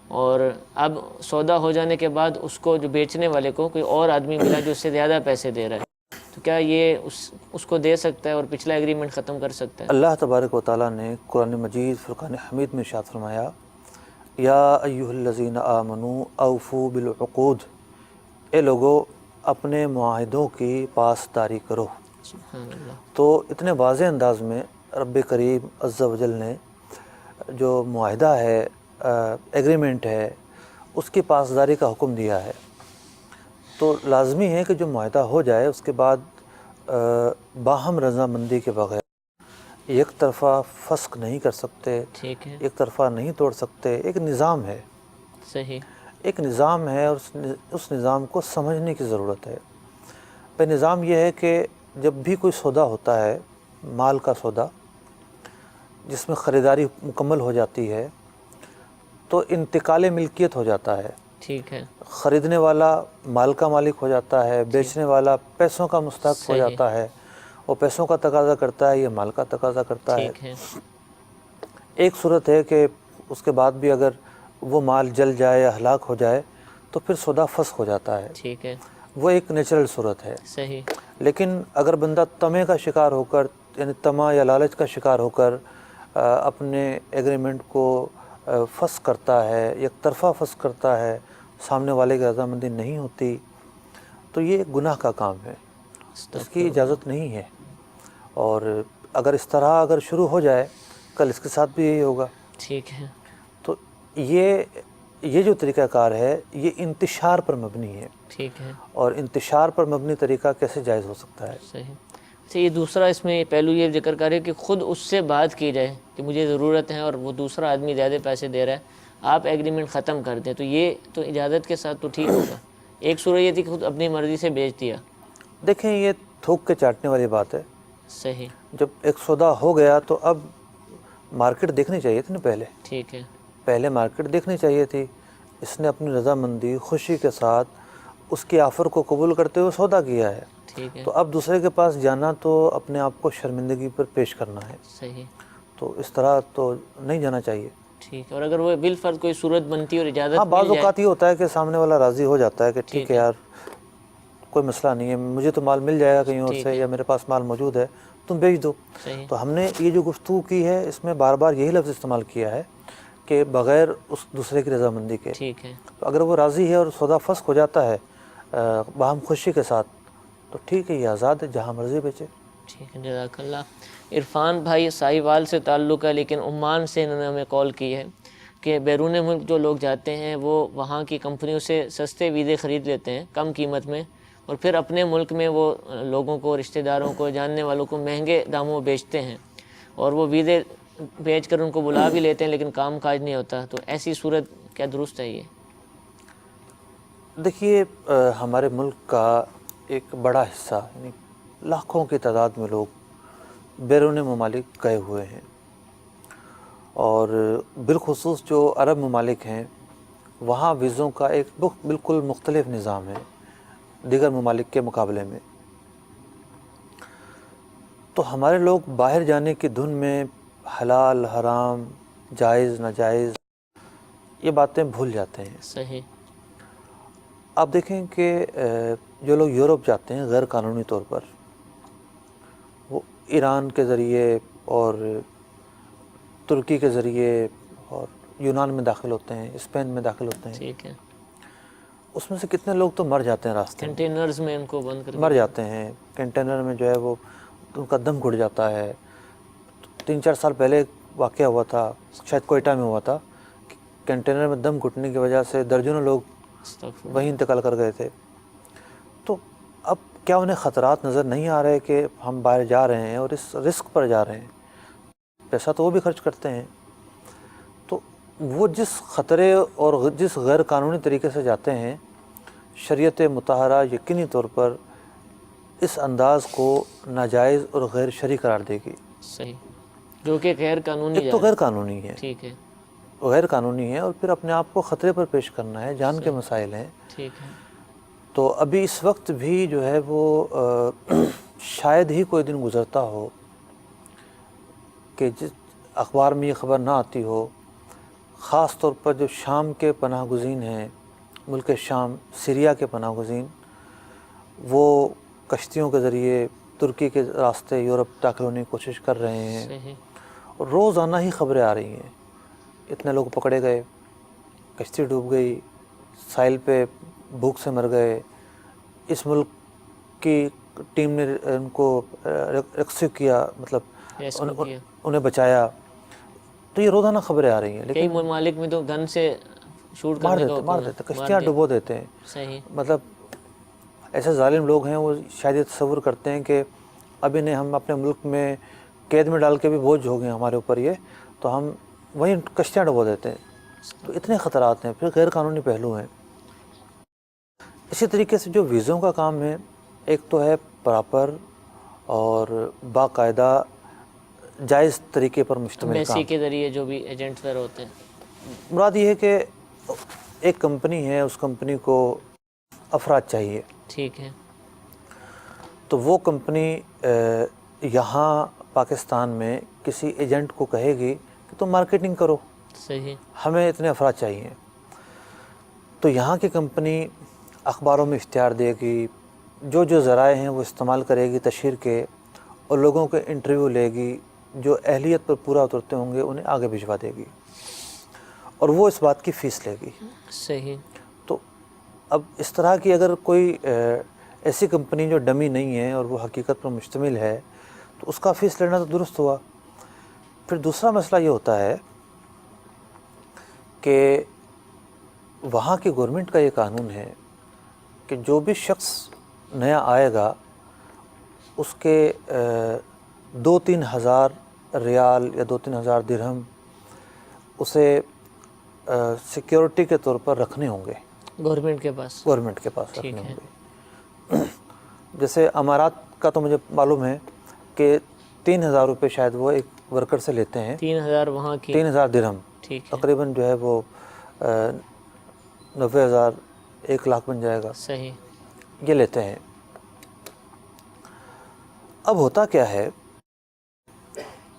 اور اب سودا ہو جانے کے بعد اس کو جو بیچنے والے کو کوئی اور آدمی ملا جو اس سے زیادہ پیسے دے رہا ہے، تو کیا یہ اس کو دے سکتا ہے اور پچھلا ایگریمنٹ ختم کر سکتا ہے؟ اللہ تبارک و تعالیٰ نے قرآن مجید فرقان حمید میں ارشاد فرمایا، یا ایھا الذین آمنوا اوفوا بالعقود، اے لوگو اپنے معاہدوں کی پاسداری کرو. سبحان اللہ. تو اتنے واضح انداز میں رب کریم عز و جل نے جو معاہدہ ہے، ایگریمنٹ ہے، اس کی پاسداری کا حکم دیا ہے. تو لازمی ہے کہ جو معاہدہ ہو جائے اس کے بعد باہم رضامندی کے بغیر ایک طرفہ فسخ نہیں کر سکتے، ٹھیک ہے، ایک طرفہ نہیں توڑ سکتے. ایک نظام ہے، صحیح، ایک نظام ہے اور اس نظام کو سمجھنے کی ضرورت ہے. نظام یہ ہے کہ جب بھی کوئی سودا ہوتا ہے، مال کا سودا جس میں خریداری مکمل ہو جاتی ہے تو انتقال ملکیت ہو جاتا ہے. ٹھیک ہے، خریدنے والا مال کا مالک ہو جاتا ہے، بیچنے والا پیسوں کا مستحق ہو جاتا ہے. وہ پیسوں کا تقاضا کرتا ہے، یہ مال کا تقاضا کرتا ہے. ٹھیک ہے، ایک صورت ہے کہ اس کے بعد بھی اگر وہ مال جل جائے یا ہلاک ہو جائے تو پھر سودا فسخ ہو جاتا ہے، ٹھیک ہے، وہ ایک نیچرل صورت ہے. صحیح، لیکن اگر بندہ طمع کا شکار ہو کر، یعنی طمع یا لالچ کا شکار ہو کر اپنے ایگریمنٹ کو فسخ کرتا ہے، یک طرفہ فسخ کرتا ہے، سامنے والے کی رضامندی نہیں ہوتی، تو یہ گناہ کا کام ہے، اس کی اجازت نہیں ہے. اور اگر اس طرح اگر شروع ہو جائے، کل اس کے ساتھ بھی یہی ہوگا. ٹھیک ہے، تو یہ جو طریقہ کار ہے یہ انتشار پر مبنی ہے، ٹھیک ہے، اور انتشار پر مبنی طریقہ کیسے جائز ہو سکتا ہے؟ صحیح. اچھا، یہ دوسرا اس میں پہلو یہ ذکر کر رہے کہ خود اس سے بات کی جائے کہ مجھے ضرورت ہے اور وہ دوسرا آدمی زیادہ پیسے دے رہا ہے، آپ ایگریمنٹ ختم کر دیں، تو یہ تو اجازت کے ساتھ تو ٹھیک ہوگا. ایک صورت یہ تھی کہ خود اپنی مرضی سے بیچ دیا. دیکھیں یہ تھوک کے چاٹنے والی بات ہے. صحیح، جب ایک سودا ہو گیا تو اب مارکیٹ دیکھنی چاہیے تھی نا، ٹھیک ہے، پہلے مارکیٹ دیکھنی چاہیے تھی. اس نے اپنی رضامندی خوشی کے ساتھ اس کی آفر کو قبول کرتے ہوئے سودا کیا ہے، ٹھیک ہے، تو اب دوسرے کے پاس جانا تو اپنے آپ کو شرمندگی پر پیش کرنا ہے. صحیح، تو اس طرح تو نہیں جانا چاہیے. ٹھیک ہے. اور اگر وہ بالفرض کوئی صورت بنتی اور اجازت ہاں، بعض مل جائے، اوقات یہ ہوتا ہے کہ سامنے والا راضی ہو جاتا ہے کہ ٹھیک ٹھیک ہے ہے، یار کوئی مسئلہ نہیں ہے، مجھے تو مال مل جائے گا کہیں اور ٹھیک سے، ہے، یا میرے پاس مال موجود ہے، تم بیچ دو. صحیح، تو ہم نے یہ جو گفتگو کی ہے اس میں بار بار یہی لفظ استعمال کیا ہے کہ بغیر اس دوسرے کی رضامندی کے. ٹھیک ہے، تو اگر وہ راضی ہے اور سودا فسخ ہو جاتا ہے باہم خوشی کے ساتھ تو ٹھیک ہے، یہ آزاد ہے، جہاں مرضی بیچے. ٹھیک ہے، جزاک اللہ. عرفان بھائی ساہیوال سے تعلق ہے لیکن عمان سے انہوں نے ہمیں کال کی ہے کہ بیرون ملک جو لوگ جاتے ہیں وہ وہاں کی کمپنیوں سے سستے ویزے خرید لیتے ہیں کم قیمت میں، اور پھر اپنے ملک میں وہ لوگوں کو، رشتہ داروں کو، جاننے والوں کو مہنگے داموں بیچتے ہیں، اور وہ ویزے بیچ کر ان کو بلا بھی لیتے ہیں لیکن کام کاج نہیں ہوتا. تو ایسی صورت کیا درست ہے یہ؟ دیکھیے ہمارے ملک کا ایک بڑا حصہ یعنی لاکھوں کی تعداد میں لوگ بیرون ممالک گئے ہوئے ہیں، اور بالخصوص جو عرب ممالک ہیں وہاں ویزوں کا ایک بالکل مختلف نظام ہے دیگر ممالک کے مقابلے میں. تو ہمارے لوگ باہر جانے کی دھن میں حلال حرام، جائز ناجائز یہ باتیں بھول جاتے ہیں. صحیح. آپ دیکھیں کہ جو لوگ یورپ جاتے ہیں غیر قانونی طور پر، وہ ایران کے ذریعے اور ترکی کے ذریعے اور یونان میں داخل ہوتے ہیں، اسپین میں داخل ہوتے ہیں. ٹھیک ہے. اس میں سے کتنے لوگ تو مر جاتے ہیں راستے میں، کنٹینرز میں ان کو بند کر مر جاتے ہیں کنٹینر میں، جو ہے وہ ان کا دم گھٹ جاتا ہے. 3-4 سال پہلے واقعہ ہوا تھا، شاید کوئٹہ میں ہوا تھا، کنٹینر میں دم گھٹنے کی وجہ سے درجنوں لوگ وہیں انتقال کر گئے تھے. تو اب کیا انہیں خطرات نظر نہیں آ رہے کہ ہم باہر جا رہے ہیں اور اس رسک پر جا رہے ہیں؟ پیسہ تو وہ بھی خرچ کرتے ہیں. تو وہ جس خطرے اور جس غیر قانونی طریقے سے جاتے ہیں، شریعت مطہرہ یقینی طور پر اس انداز کو ناجائز اور غیر شرعی قرار دے گی. صحیح. جو کہ غیر قانونی ایک تو غیر قانونی ہے، ٹھیک ہے، غیر قانونی ہے، اور پھر اپنے آپ کو خطرے پر پیش کرنا ہے، جان کے مسائل ہیں. ٹھیک ہے. تو ابھی اس وقت بھی جو ہے وہ شاید ہی کوئی دن گزرتا ہو کہ جس اخبار میں یہ خبر نہ آتی ہو، خاص طور پر جو شام کے پناہ گزین ہیں، ملک شام، سیریا کے پناہ گزین، وہ کشتیوں کے ذریعے ترکی کے راستے یورپ داخل ہونے کی کوشش کر رہے ہیں. صحیح. اور روزانہ ہی خبریں آ رہی ہیں، اتنے لوگ پکڑے گئے، کشتی ڈوب گئی، ساحل پہ بھوک سے مر گئے، اس ملک کی ٹیم نے ان کو ریسکیو کیا، مطلب انہیں بچایا. تو یہ روزانہ خبریں آ رہی ہیں. کئی لیکن ممالک میں تو گن سے شوٹ کرنے کا مار دیتے، کشتیاں ڈبو دیتے ہیں. صحیح. مطلب ایسے ظالم لوگ ہیں، وہ شاید یہ تصور کرتے ہیں کہ اب انہیں ہم اپنے ملک میں قید میں ڈال کے بھی بوجھ ہو گئے ہمارے اوپر یہ، تو ہم وہیں کشتیاں ڈبو دیتے ہیں. تو اتنے خطرات ہیں، پھر غیر قانونی پہلو ہیں. اسی طریقے سے جو ویزوں کا کام ہے، ایک تو ہے پراپر اور باقاعدہ جائز طریقے پر مشتمل کام. ایمبیسی کے ذریعے جو بھی ایجنٹ وغیرہ ہوتے ہیں، مراد یہ ہے کہ ایک کمپنی ہے، اس کمپنی کو افراد چاہیے. ٹھیک ہے. تو وہ کمپنی یہاں پاکستان میں کسی ایجنٹ کو کہے گی کہ تم مارکیٹنگ کرو، صحیح، ہمیں اتنے افراد چاہیے. تو یہاں کی کمپنی اخباروں میں اشتہار دے گی، جو جو ذرائع ہیں وہ استعمال کرے گی تشہیر کے، اور لوگوں کے انٹرویو لے گی، جو اہلیت پر پورا اترتے ہوں گے انہیں آگے بھجوا دے گی، اور وہ اس بات کی فیس لے گی. صحیح. تو اب اس طرح کی اگر کوئی ایسی کمپنی جو ڈمی نہیں ہے اور وہ حقیقت پر مشتمل ہے، تو اس کا فیس لینا تو درست ہوا. پھر دوسرا مسئلہ یہ ہوتا ہے کہ وہاں کی گورنمنٹ کا یہ قانون ہے کہ جو بھی شخص نیا آئے گا اس کے 2-3 ہزار ریال یا 2-3 ہزار درہم اسے سیکیورٹی کے طور پر رکھنے ہوں گے، گورنمنٹ کے پاس رکھنے ہوں گے. جیسے امارات کا تو مجھے معلوم ہے کہ 3,000 روپے شاید وہ ایک ورکر سے لیتے ہیں. 3,000 وہاں کی 3,000 درہم، تقریباً جو ہے وہ 90,000، 1 لاکھ بن جائے گا. صحیح. یہ لیتے ہیں. اب ہوتا کیا ہے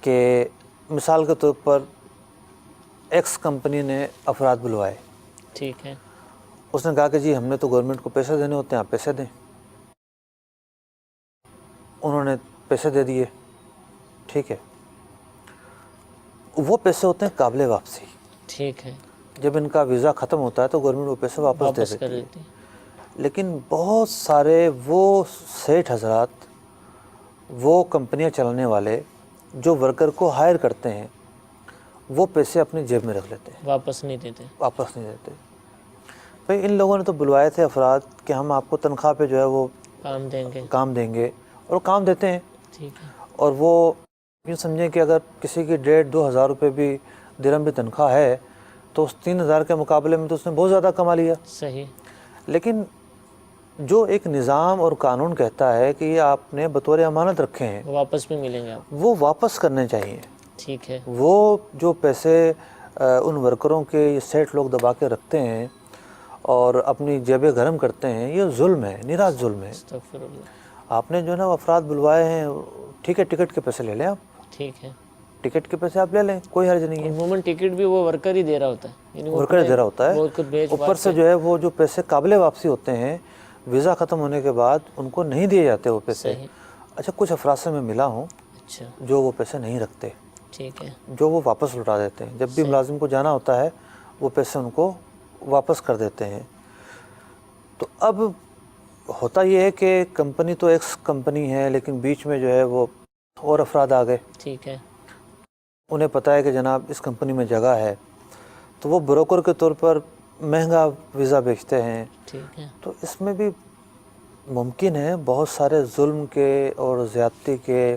کہ مثال کے طور پر ایکس کمپنی نے افراد بلوائے. ٹھیک ہے. اس نے کہا کہ جی ہم نے تو گورنمنٹ کو پیسے دینے ہوتے ہیں، آپ پیسے دیں. انہوں نے پیسے دے دیے، ٹھیک ہے. وہ پیسے ہوتے ہیں قابل واپسی. ٹھیک ہے. جب ان کا ویزا ختم ہوتا ہے تو گورنمنٹ وہ پیسے واپس دے دیتی ہے. لیکن بہت سارے وہ سیٹھ حضرات، وہ کمپنیاں چلانے والے جو ورکر کو ہائر کرتے ہیں، وہ پیسے اپنی جیب میں رکھ لیتے ہیں, واپس نہیں دیتے. واپس نہیں دیتے. بھائی ان لوگوں نے تو بلوائے تھے افراد کہ ہم آپ کو تنخواہ پہ جو ہے وہ کام دیں گے, اور کام دیتے ہیں. ٹھیک ہے. اور وہ یوں سمجھیں کہ اگر کسی کی 1,500-2,000 روپے بھی درہم بھی تنخواہ ہے تو اس 3,000 کے مقابلے میں تو اس نے بہت زیادہ کما لیا. صحیح. لیکن جو ایک نظام اور قانون کہتا ہے کہ یہ آپ نے بطور امانت رکھے ہیں, واپس بھی ملیں گے آپ, وہ واپس کرنے چاہیے. ٹھیک ہے. وہ جو پیسے ان ورکروں کے یہ سیٹ لوگ دبا کے رکھتے ہیں اور اپنی جیبیں گرم کرتے ہیں, یہ ظلم ہے, نرا ظلم ہے. استغفر اللہ. آپ نے جو ہے نا افراد بلوائے ہیں, ٹھیک ہے ٹکٹ کے پیسے لے لیں آپ, ٹھیک ہے. ٹکٹ کے پیسے آپ لے لیں, کوئی حرج نہیں ہے. عموماً ٹکٹ بھی وہ ورکر ہی دے رہا ہوتا ہے, یعنی ورکر دے رہا ہوتا ہے. وہ خود بیچ اوپر سے جو ہے وہ جو پیسے قابل واپسی ہوتے ہیں ویزا ختم ہونے کے بعد ان کو نہیں دیے جاتے وہ پیسے. اچھا کچھ افراد سے میں ملا ہوں اچھا جو وہ پیسے نہیں رکھتے, ٹھیک ہے, جو وہ واپس لوٹا دیتے ہیں. جب بھی ملازم کو جانا ہوتا ہے وہ پیسے ان کو واپس کر دیتے ہیں. تو اب ہوتا یہ ہے کہ کمپنی تو ایک کمپنی ہے, لیکن بیچ میں جو ہے وہ اور افراد آ گئے. ٹھیک ہے. انہیں پتہ ہے کہ جناب اس کمپنی میں جگہ ہے, تو وہ بروکر کے طور پر مہنگا ویزا بیچتے ہیں. ٹھیک ہے. تو اس میں بھی ممکن ہے بہت سارے ظلم کے اور زیادتی کے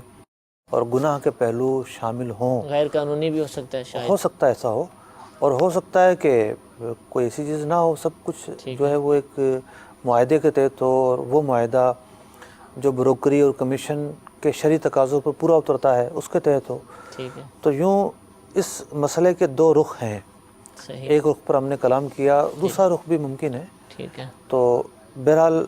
اور گناہ کے پہلو شامل ہوں. غیر قانونی بھی ہو سکتا ہے شاید. ہو سکتا ہے ایسا ہو, اور ہو سکتا ہے کہ کوئی ایسی چیز نہ ہو. سب کچھ جو ہے وہ ایک معاہدے کے تحت ہو, اور وہ معاہدہ جو بروکری اور کمیشن کے شرعی تقاضوں پر پورا اترتا ہے اس کے تحت ہو. ٹھیک ہے. تو یوں اس مسئلے کے دو رخ ہیں. صحیح. ایک رخ پر ہم نے کلام کیا, دوسرا رخ بھی ممکن ہے. ٹھیک ہے. تو بہرحال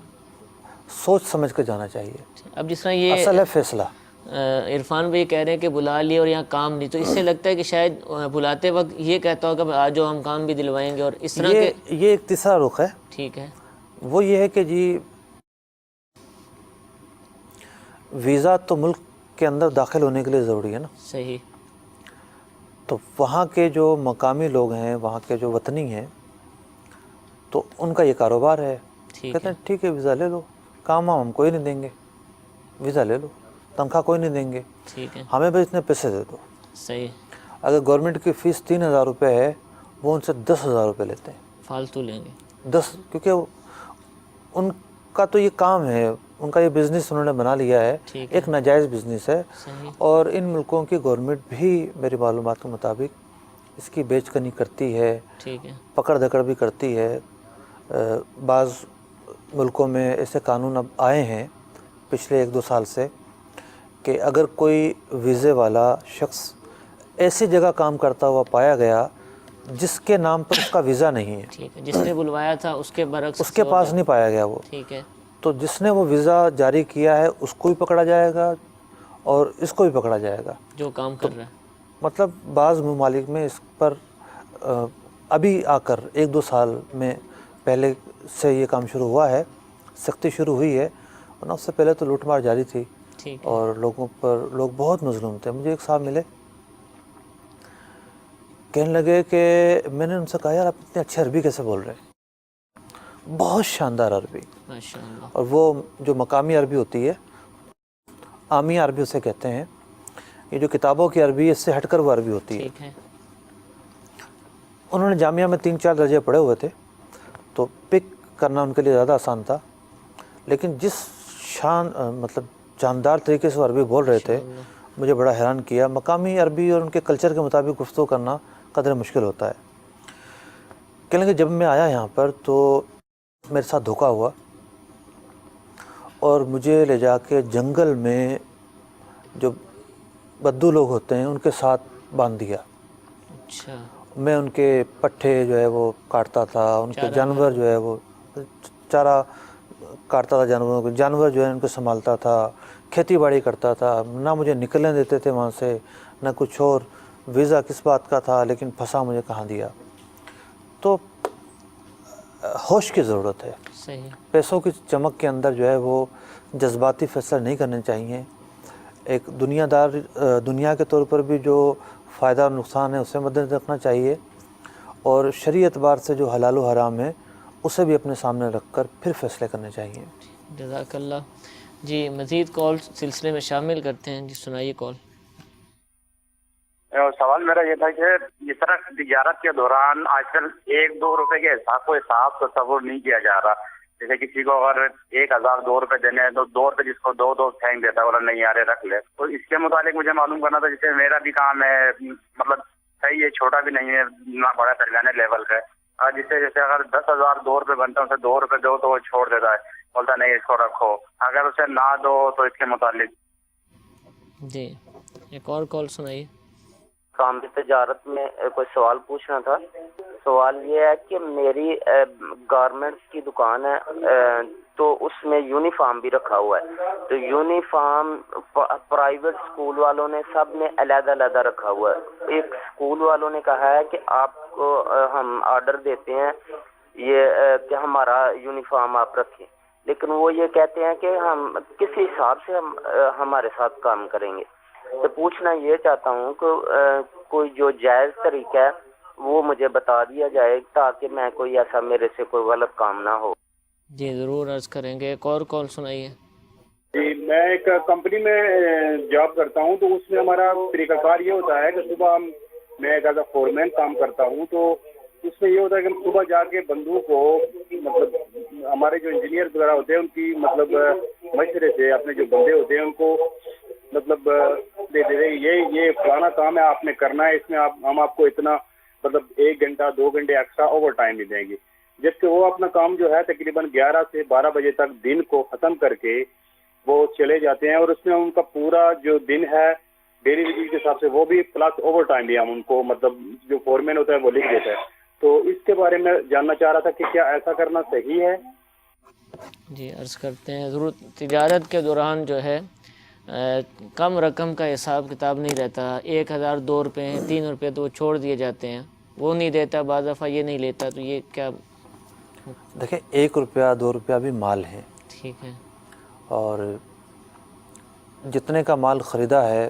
سوچ سمجھ کے جانا چاہیے. اب جس طرح یہ اصل ہے فیصلہ. عرفان بھائی کہہ رہے ہیں کہ بلا لیے اور یہاں کام نہیں, تو اس سے لگتا ہے کہ شاید بلاتے وقت یہ کہتا ہوگا کہ آج جو ہم کام بھی دلوائیں گے, اور اس طرح کے. یہ ایک تیسرا رخ ہے. ٹھیک ہے. وہ یہ ہے کہ جی ویزا تو ملک کے اندر داخل ہونے کے لیے ضروری ہے نا. صحیح. تو وہاں کے جو مقامی لوگ ہیں, وہاں کے جو وطنی ہیں, تو ان کا یہ کاروبار ہے. کہتے ہیں ٹھیک ہے ویزا لے لو, کام ہم کوئی نہیں دیں گے, ویزا لے لو, تنخواہ کوئی نہیں دیں گے, ٹھیک ہے. ہمیں بس اتنے پیسے دے دو. صحیح. اگر گورنمنٹ کی فیس 3,000 روپے ہے, وہ ان سے 10,000 روپے لیتے ہیں. فالتو لیں گے 10, کیونکہ ان کا تو یہ کام ہے, ان کا یہ بزنس انہوں نے بنا لیا ہے, ایک ناجائز بزنس ہے. اور ان ملکوں کی گورنمنٹ بھی میری معلومات کے مطابق اس کی بیچ کنی کرتی ہے, ٹھیک ہے, پکڑ دکڑ بھی کرتی ہے. بعض ملکوں میں ایسے قانون اب آئے ہیں پچھلے 1-2 سال سے کہ اگر کوئی ویزے والا شخص ایسی جگہ کام کرتا ہوا پایا گیا جس کے نام پر اس کا ویزا نہیں ہے, ٹھیک ہے, جس نے بلوایا تھا اس کے برعکس اس کے پاس نہیں پایا گیا وہ, ٹھیک ہے, تو جس نے وہ ویزا جاری کیا ہے اس کو بھی پکڑا جائے گا اور اس کو بھی پکڑا جائے گا جو کام کر رہا ہے. مطلب بعض ممالک میں اس پر ابھی آ کر 1-2 سال میں پہلے سے یہ کام شروع ہوا ہے, سختی شروع ہوئی ہے, ورنہ اس سے پہلے تو لوٹ مار جاری تھی. اور لوگوں پر لوگ بہت مظلوم تھے. مجھے ایک صاحب ملے, کہنے لگے کہ میں نے ان سے کہا یار آپ اتنی اچھی عربی کیسے بول رہے ہیں, بہت شاندار عربی, ماشاءاللہ. اور وہ جو مقامی عربی ہوتی ہے, عامی عربی اسے کہتے ہیں, یہ جو کتابوں کی عربی اس سے ہٹ کر وہ عربی ہوتی ہے. ٹھیک ہے. انہوں نے جامعہ میں 3-4 درجے پڑھے ہوئے تھے, تو پک کرنا ان کے لیے زیادہ آسان تھا, لیکن جس مطلب جاندار طریقے سے وہ عربی بول رہے تھے مجھے بڑا حیران کیا. مقامی عربی اور ان کے کلچر کے مطابق گفتگو کرنا قدر مشکل ہوتا ہے. کہنے لگے جب میں آیا یہاں پر تو میرے ساتھ دھوکہ ہوا, اور مجھے لے جا کے جنگل میں جو بدو لوگ ہوتے ہیں ان کے ساتھ باندھ دیا. اچھا. میں ان کے پٹھے جو ہے وہ کاٹتا تھا, ان کے جانور جو ہے وہ چارہ کاٹتا تھا, جانور جو ہے ان کو سنبھالتا تھا, کھیتی باڑی کرتا تھا, نہ مجھے نکلنے دیتے تھے وہاں سے نہ کچھ اور. ویزا کس بات کا تھا, لیکن پھنسا مجھے کہاں دیا. تو ہوش کی ضرورت ہے. صحیح. پیسوں کی چمک کے اندر جو ہے وہ جذباتی فیصلہ نہیں کرنے چاہیے. ایک دنیا کے طور پر بھی جو فائدہ اور نقصان ہے اسے مد نظر رکھنا چاہیے, اور شرعی اعتبار سے جو حلال و حرام ہے اسے بھی اپنے سامنے رکھ کر پھر فیصلے کرنے چاہیے. جزاک اللہ. جی مزید کال سلسلے میں شامل کرتے ہیں. جی سنائیے کال. سوال میرا یہ تھا کہ اس طرح تجارت کے دوران آج کل 1-2 روپے کے حساب تصور نہیں کیا جا رہا. جیسے کسی کو اگر 1000 2 روپے دینے ہیں تو 2 روپے جس کو دو پھینک دیتا ہے اور نہیں آ رہے رکھ لے. تو اس کے متعلق مجھے معلوم کرنا تھا. جیسے میرا بھی کام ہے, مطلب صحیح ہے, چھوٹا بھی نہیں ہے نہ بڑا درمیانے لیول کا ہے. جیسے اگر 10,000 2 روپے بنتا ہے, اسے 2 روپے دو تو وہ چھوڑ دیتا ہے, بولتا نہیں اس کو رکھو. اگر اسے نہ دو تو اس کے متعلق. جی ایک اور کال سنائیے. کام کی تجارت میں کوئی سوال پوچھنا تھا. سوال یہ ہے کہ میری گارمنٹس کی دکان ہے, تو اس میں یونیفارم بھی رکھا ہوا ہے. تو یونیفارم پرائیویٹ اسکول والوں نے سب نے علیحدہ علیحدہ رکھا ہوا ہے. ایک اسکول والوں نے کہا ہے کہ آپ کو ہم آرڈر دیتے ہیں یہ کہ ہمارا یونیفارم آپ رکھیں, لیکن وہ یہ کہتے ہیں کہ ہم کسی حساب سے ہمارے ساتھ کام کریں گے. تو پوچھنا یہ چاہتا ہوں کہ کوئی جو جائز طریقہ ہے وہ مجھے بتا دیا جائے تاکہ میں کوئی ایسا میرے سے کوئی غلط کام نہ ہو. جی ضرور عرض کریں گے. ایک اور کال سنائیے. جی میں ایک کمپنی میں جاب کرتا ہوں, تو اس میں ہمارا طریقہ کار یہ ہوتا ہے کہ صبح میں ایک ایز اے فورمین کام کرتا ہوں. تو اس میں یہ ہوتا ہے کہ ہم صبح جا کے بندوں کو مطلب ہمارے جو انجینئر وغیرہ ہوتے ہیں ان کی مطلب مشورے سے اپنے جو بندے ہوتے ہیں ان کو مطلب دے دے رہے یہ فلانا کام ہے آپ نے کرنا ہے, اس میں ہم آپ کو اتنا مطلب 1 گھنٹہ 2 گھنٹے ایکسٹرا اوور ٹائم بھی دیں گے. جبکہ وہ اپنا کام جو ہے تقریباً 11 سے 12 بجے تک دن کو ختم کر کے وہ چلے جاتے ہیں, اور اس میں ان کا پورا جو دن ہے ڈیلی ویج کے حساب سے وہ بھی پلس اوور ٹائم بھی ہم ان کو مطلب جو فورمین ہوتا ہے وہ لکھ دیتا ہے. تو اس کے بارے میں جاننا چاہ رہا تھا کہ کیا ایسا کرنا صحیح ہے؟ جی عرض کرتے ہیں. ضرور تجارت کے دوران جو ہے کم رقم کا حساب کتاب نہیں رہتا. 1000 2 روپے ہیں, 3 روپے تو چھوڑ دیے جاتے ہیں, وہ نہیں دیتا, بعض دفعہ یہ نہیں لیتا. تو یہ کیا دیکھیں 1 روپیہ 2 روپیہ بھی مال ہے, ٹھیک ہے, اور جتنے کا مال خریدا ہے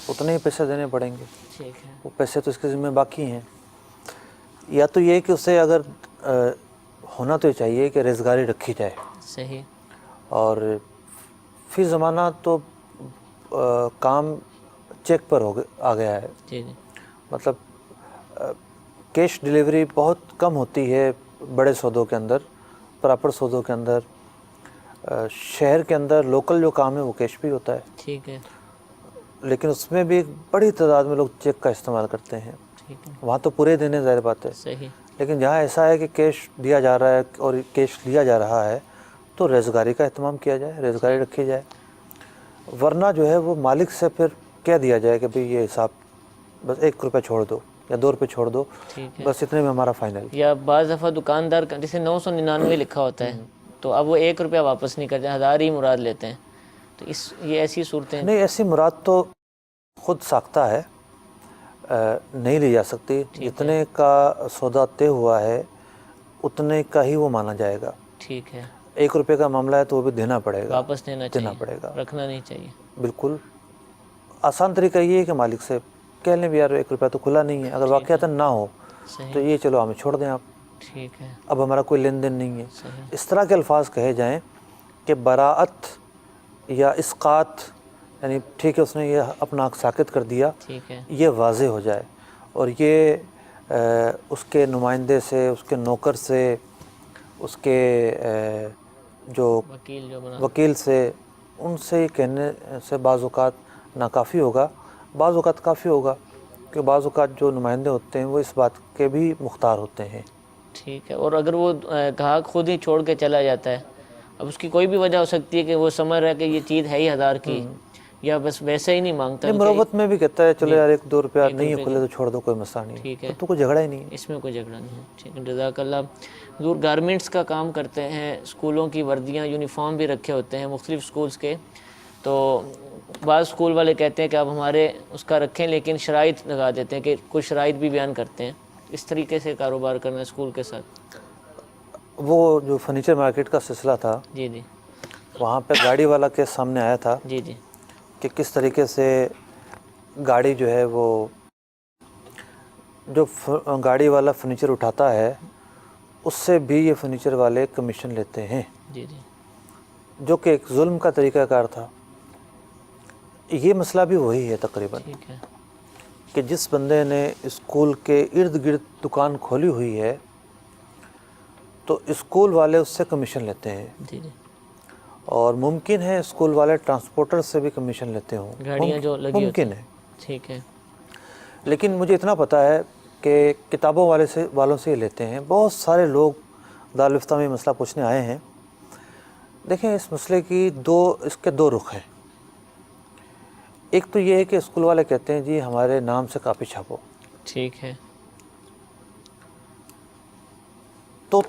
اتنے ہی پیسے دینے پڑیں گے. ٹھیک ہے, وہ پیسے تو اس کے ذمہ باقی ہیں. یا تو یہ کہ اسے اگر ہونا تو یہ چاہیے کہ ریزگاری رکھی جائے, صحیح, اور فی زمانہ تو کام چیک پر آ گیا ہے. جی جی, مطلب کیش ڈیلیوری بہت کم ہوتی ہے بڑے سودوں کے اندر, پراپر سودوں کے اندر. شہر کے اندر لوکل جو کام ہے وہ کیش بھی ہوتا ہے, ٹھیک ہے, لیکن اس میں بھی بڑی تعداد میں لوگ چیک کا استعمال کرتے ہیں. ٹھیک ہے, وہاں تو پورے دینے ظاہر بات ہے, صحیح, لیکن جہاں ایسا ہے کہ کیش دیا جا رہا ہے اور کیش لیا جا رہا ہے تو ریزگاری کا اہتمام کیا جائے, ریزگاری رکھی جائے. ورنہ جو ہے وہ مالک سے پھر کہہ دیا جائے کہ بھئی یہ حساب بس 1 روپے چھوڑ دو یا 2 روپے چھوڑ دو, ٹھیک ہے. بس اتنے میں ہمارا فائنل. یا بعض دفعہ دکاندار کا جیسے 999 لکھا ہوتا ہے تو اب وہ 1 روپیہ واپس نہیں کرتے, 1000 ہی مراد لیتے ہیں. تو یہ ایسی صورتیں نہیں, ایسی مراد تو خود ساختہ ہے, نہیں لی جا سکتی. جتنے کا سودا طے ہوا ہے اتنے کا ہی وہ مانا جائے گا. ٹھیک ہے, 1 روپے کا معاملہ ہے تو وہ بھی دینا پڑے گا, واپس دینا پڑے گا, رکھنا نہیں چاہیے. بالکل. آسان طریقہ یہ ہے کہ مالک سے کہہ لیں بھی یار 1 روپیہ تو کھلا نہیں ہے, اگر واقعتاً نہ ہو تو یہ چلو ہمیں چھوڑ دیں آپ, ٹھیک ہے, اب ہمارا کوئی لین دین نہیں ہے. صحیح, اس طرح کے الفاظ کہے جائیں کہ براعت یا اسقاط, یعنی ٹھیک ہے اس نے یہ اپنا حق ساقط کر دیا, ٹھیک ہے, یہ واضح ہو جائے, اور یہ اس کے نمائندے سے, اس کے نوکر سے, اس کے جو وکیل سے, ان سے یہ کہنے سے بعض اوقات ناکافی ہوگا. بعض اوقات کافی ہوگا کہ بعض اوقات جو نمائندے ہوتے ہیں وہ اس بات کے بھی مختار ہوتے ہیں. ٹھیک ہے. اور اگر وہ گاہک خود ہی چھوڑ کے چلا جاتا ہے, اب اس کی کوئی بھی وجہ ہو سکتی ہے کہ وہ سمجھ رہا ہے کہ یہ چیز ہے ہی 1000 کی, یا بس ویسے ہی نہیں مانگتا, مروت میں بھی کہتا ہے چلو یار 1 2 روپیہ نہیں ہے کھلے تو چھوڑ دو, کوئی مسئلہ نہیں, ٹھیک ہے, تو کوئی جھگڑا ہی نہیں ہے, اس میں کوئی جھگڑا نہیں ہے. ٹھیک ہے, جزاک اللہ. حضور گارمنٹس کا کام کرتے ہیں, اسکولوں کی وردیاں یونیفارم بھی رکھے ہوتے ہیں مختلف اسکولز کے, تو بعض اسکول والے کہتے ہیں کہ آپ ہمارے اس کا رکھیں, لیکن شرائط لگا دیتے ہیں کہ کچھ شرائط بھی بیان کرتے ہیں. اس طریقے سے کاروبار کرنا اسکول کے ساتھ. وہ جو فرنیچر مارکیٹ کا سلسلہ تھا, جی جی, وہاں پہ گاڑی والا کیس سامنے آیا تھا, جی جی, کہ کس طریقے سے گاڑی جو ہے وہ جو گاڑی والا فرنیچر اٹھاتا ہے اس سے بھی یہ فرنیچر والے کمیشن لیتے ہیں, جی جی, جو کہ ایک ظلم کا طریقہ کار تھا. یہ مسئلہ بھی وہی ہے تقریباً. ٹھیک ہے, کہ جس بندے نے اسکول کے ارد گرد دکان کھولی ہوئی ہے تو اسکول والے اس سے کمیشن لیتے ہیں، جی جی، اور ممکن ہے اسکول والے ٹرانسپورٹر سے بھی کمیشن لیتے ہوں، گاڑیاں جو لگی ہوتی ممکن ہیں، ہے، ٹھیک ہے، لیکن مجھے اتنا پتہ ہے کہ کتابوں والوں سے یہ لیتے ہیں۔ بہت سارے لوگ دارالفتہ میں مسئلہ پوچھنے آئے ہیں۔ دیکھیں اس مسئلے کی اس کے دو رخ ہیں۔ ایک تو یہ ہے کہ اسکول والے کہتے ہیں جی ہمارے نام سے کاپی چھاپو، ٹھیک ہے، تو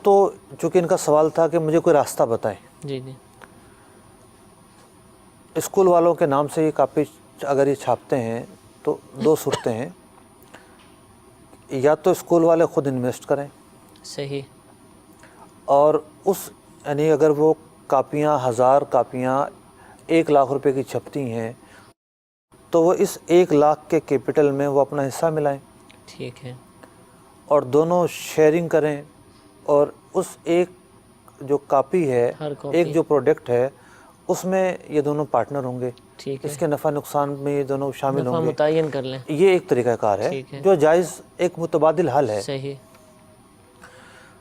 چونکہ ان کا سوال تھا کہ مجھے کوئی راستہ بتائیں۔ جی جی، اسکول والوں کے نام سے یہ کاپی اگر یہ چھاپتے ہیں تو دو صورتیں ہیں، یا تو اسکول والے خود انویسٹ کریں، صحیح، اور یعنی اگر وہ کاپیاں 1000 کاپیاں 1 لاکھ روپے کی چھپتی ہیں تو وہ اس 1 لاکھ کے کیپٹل میں وہ اپنا حصہ ملائیں، ٹھیک ہے، اور دونوں شیئرنگ کریں، اور اس ایک جو کاپی ہے، ہر کاپی، ایک جو پروڈکٹ ہے، اس میں یہ دونوں پارٹنر ہوں گے، ٹھیک ہے، اس کے نفع نقصان میں یہ دونوں شامل نفع ہوں گے، متعین کر لیں، یہ ایک طریقہ کار ہے ٹھیک ہے، جو جائز ایک متبادل حل ہے۔ صحیح،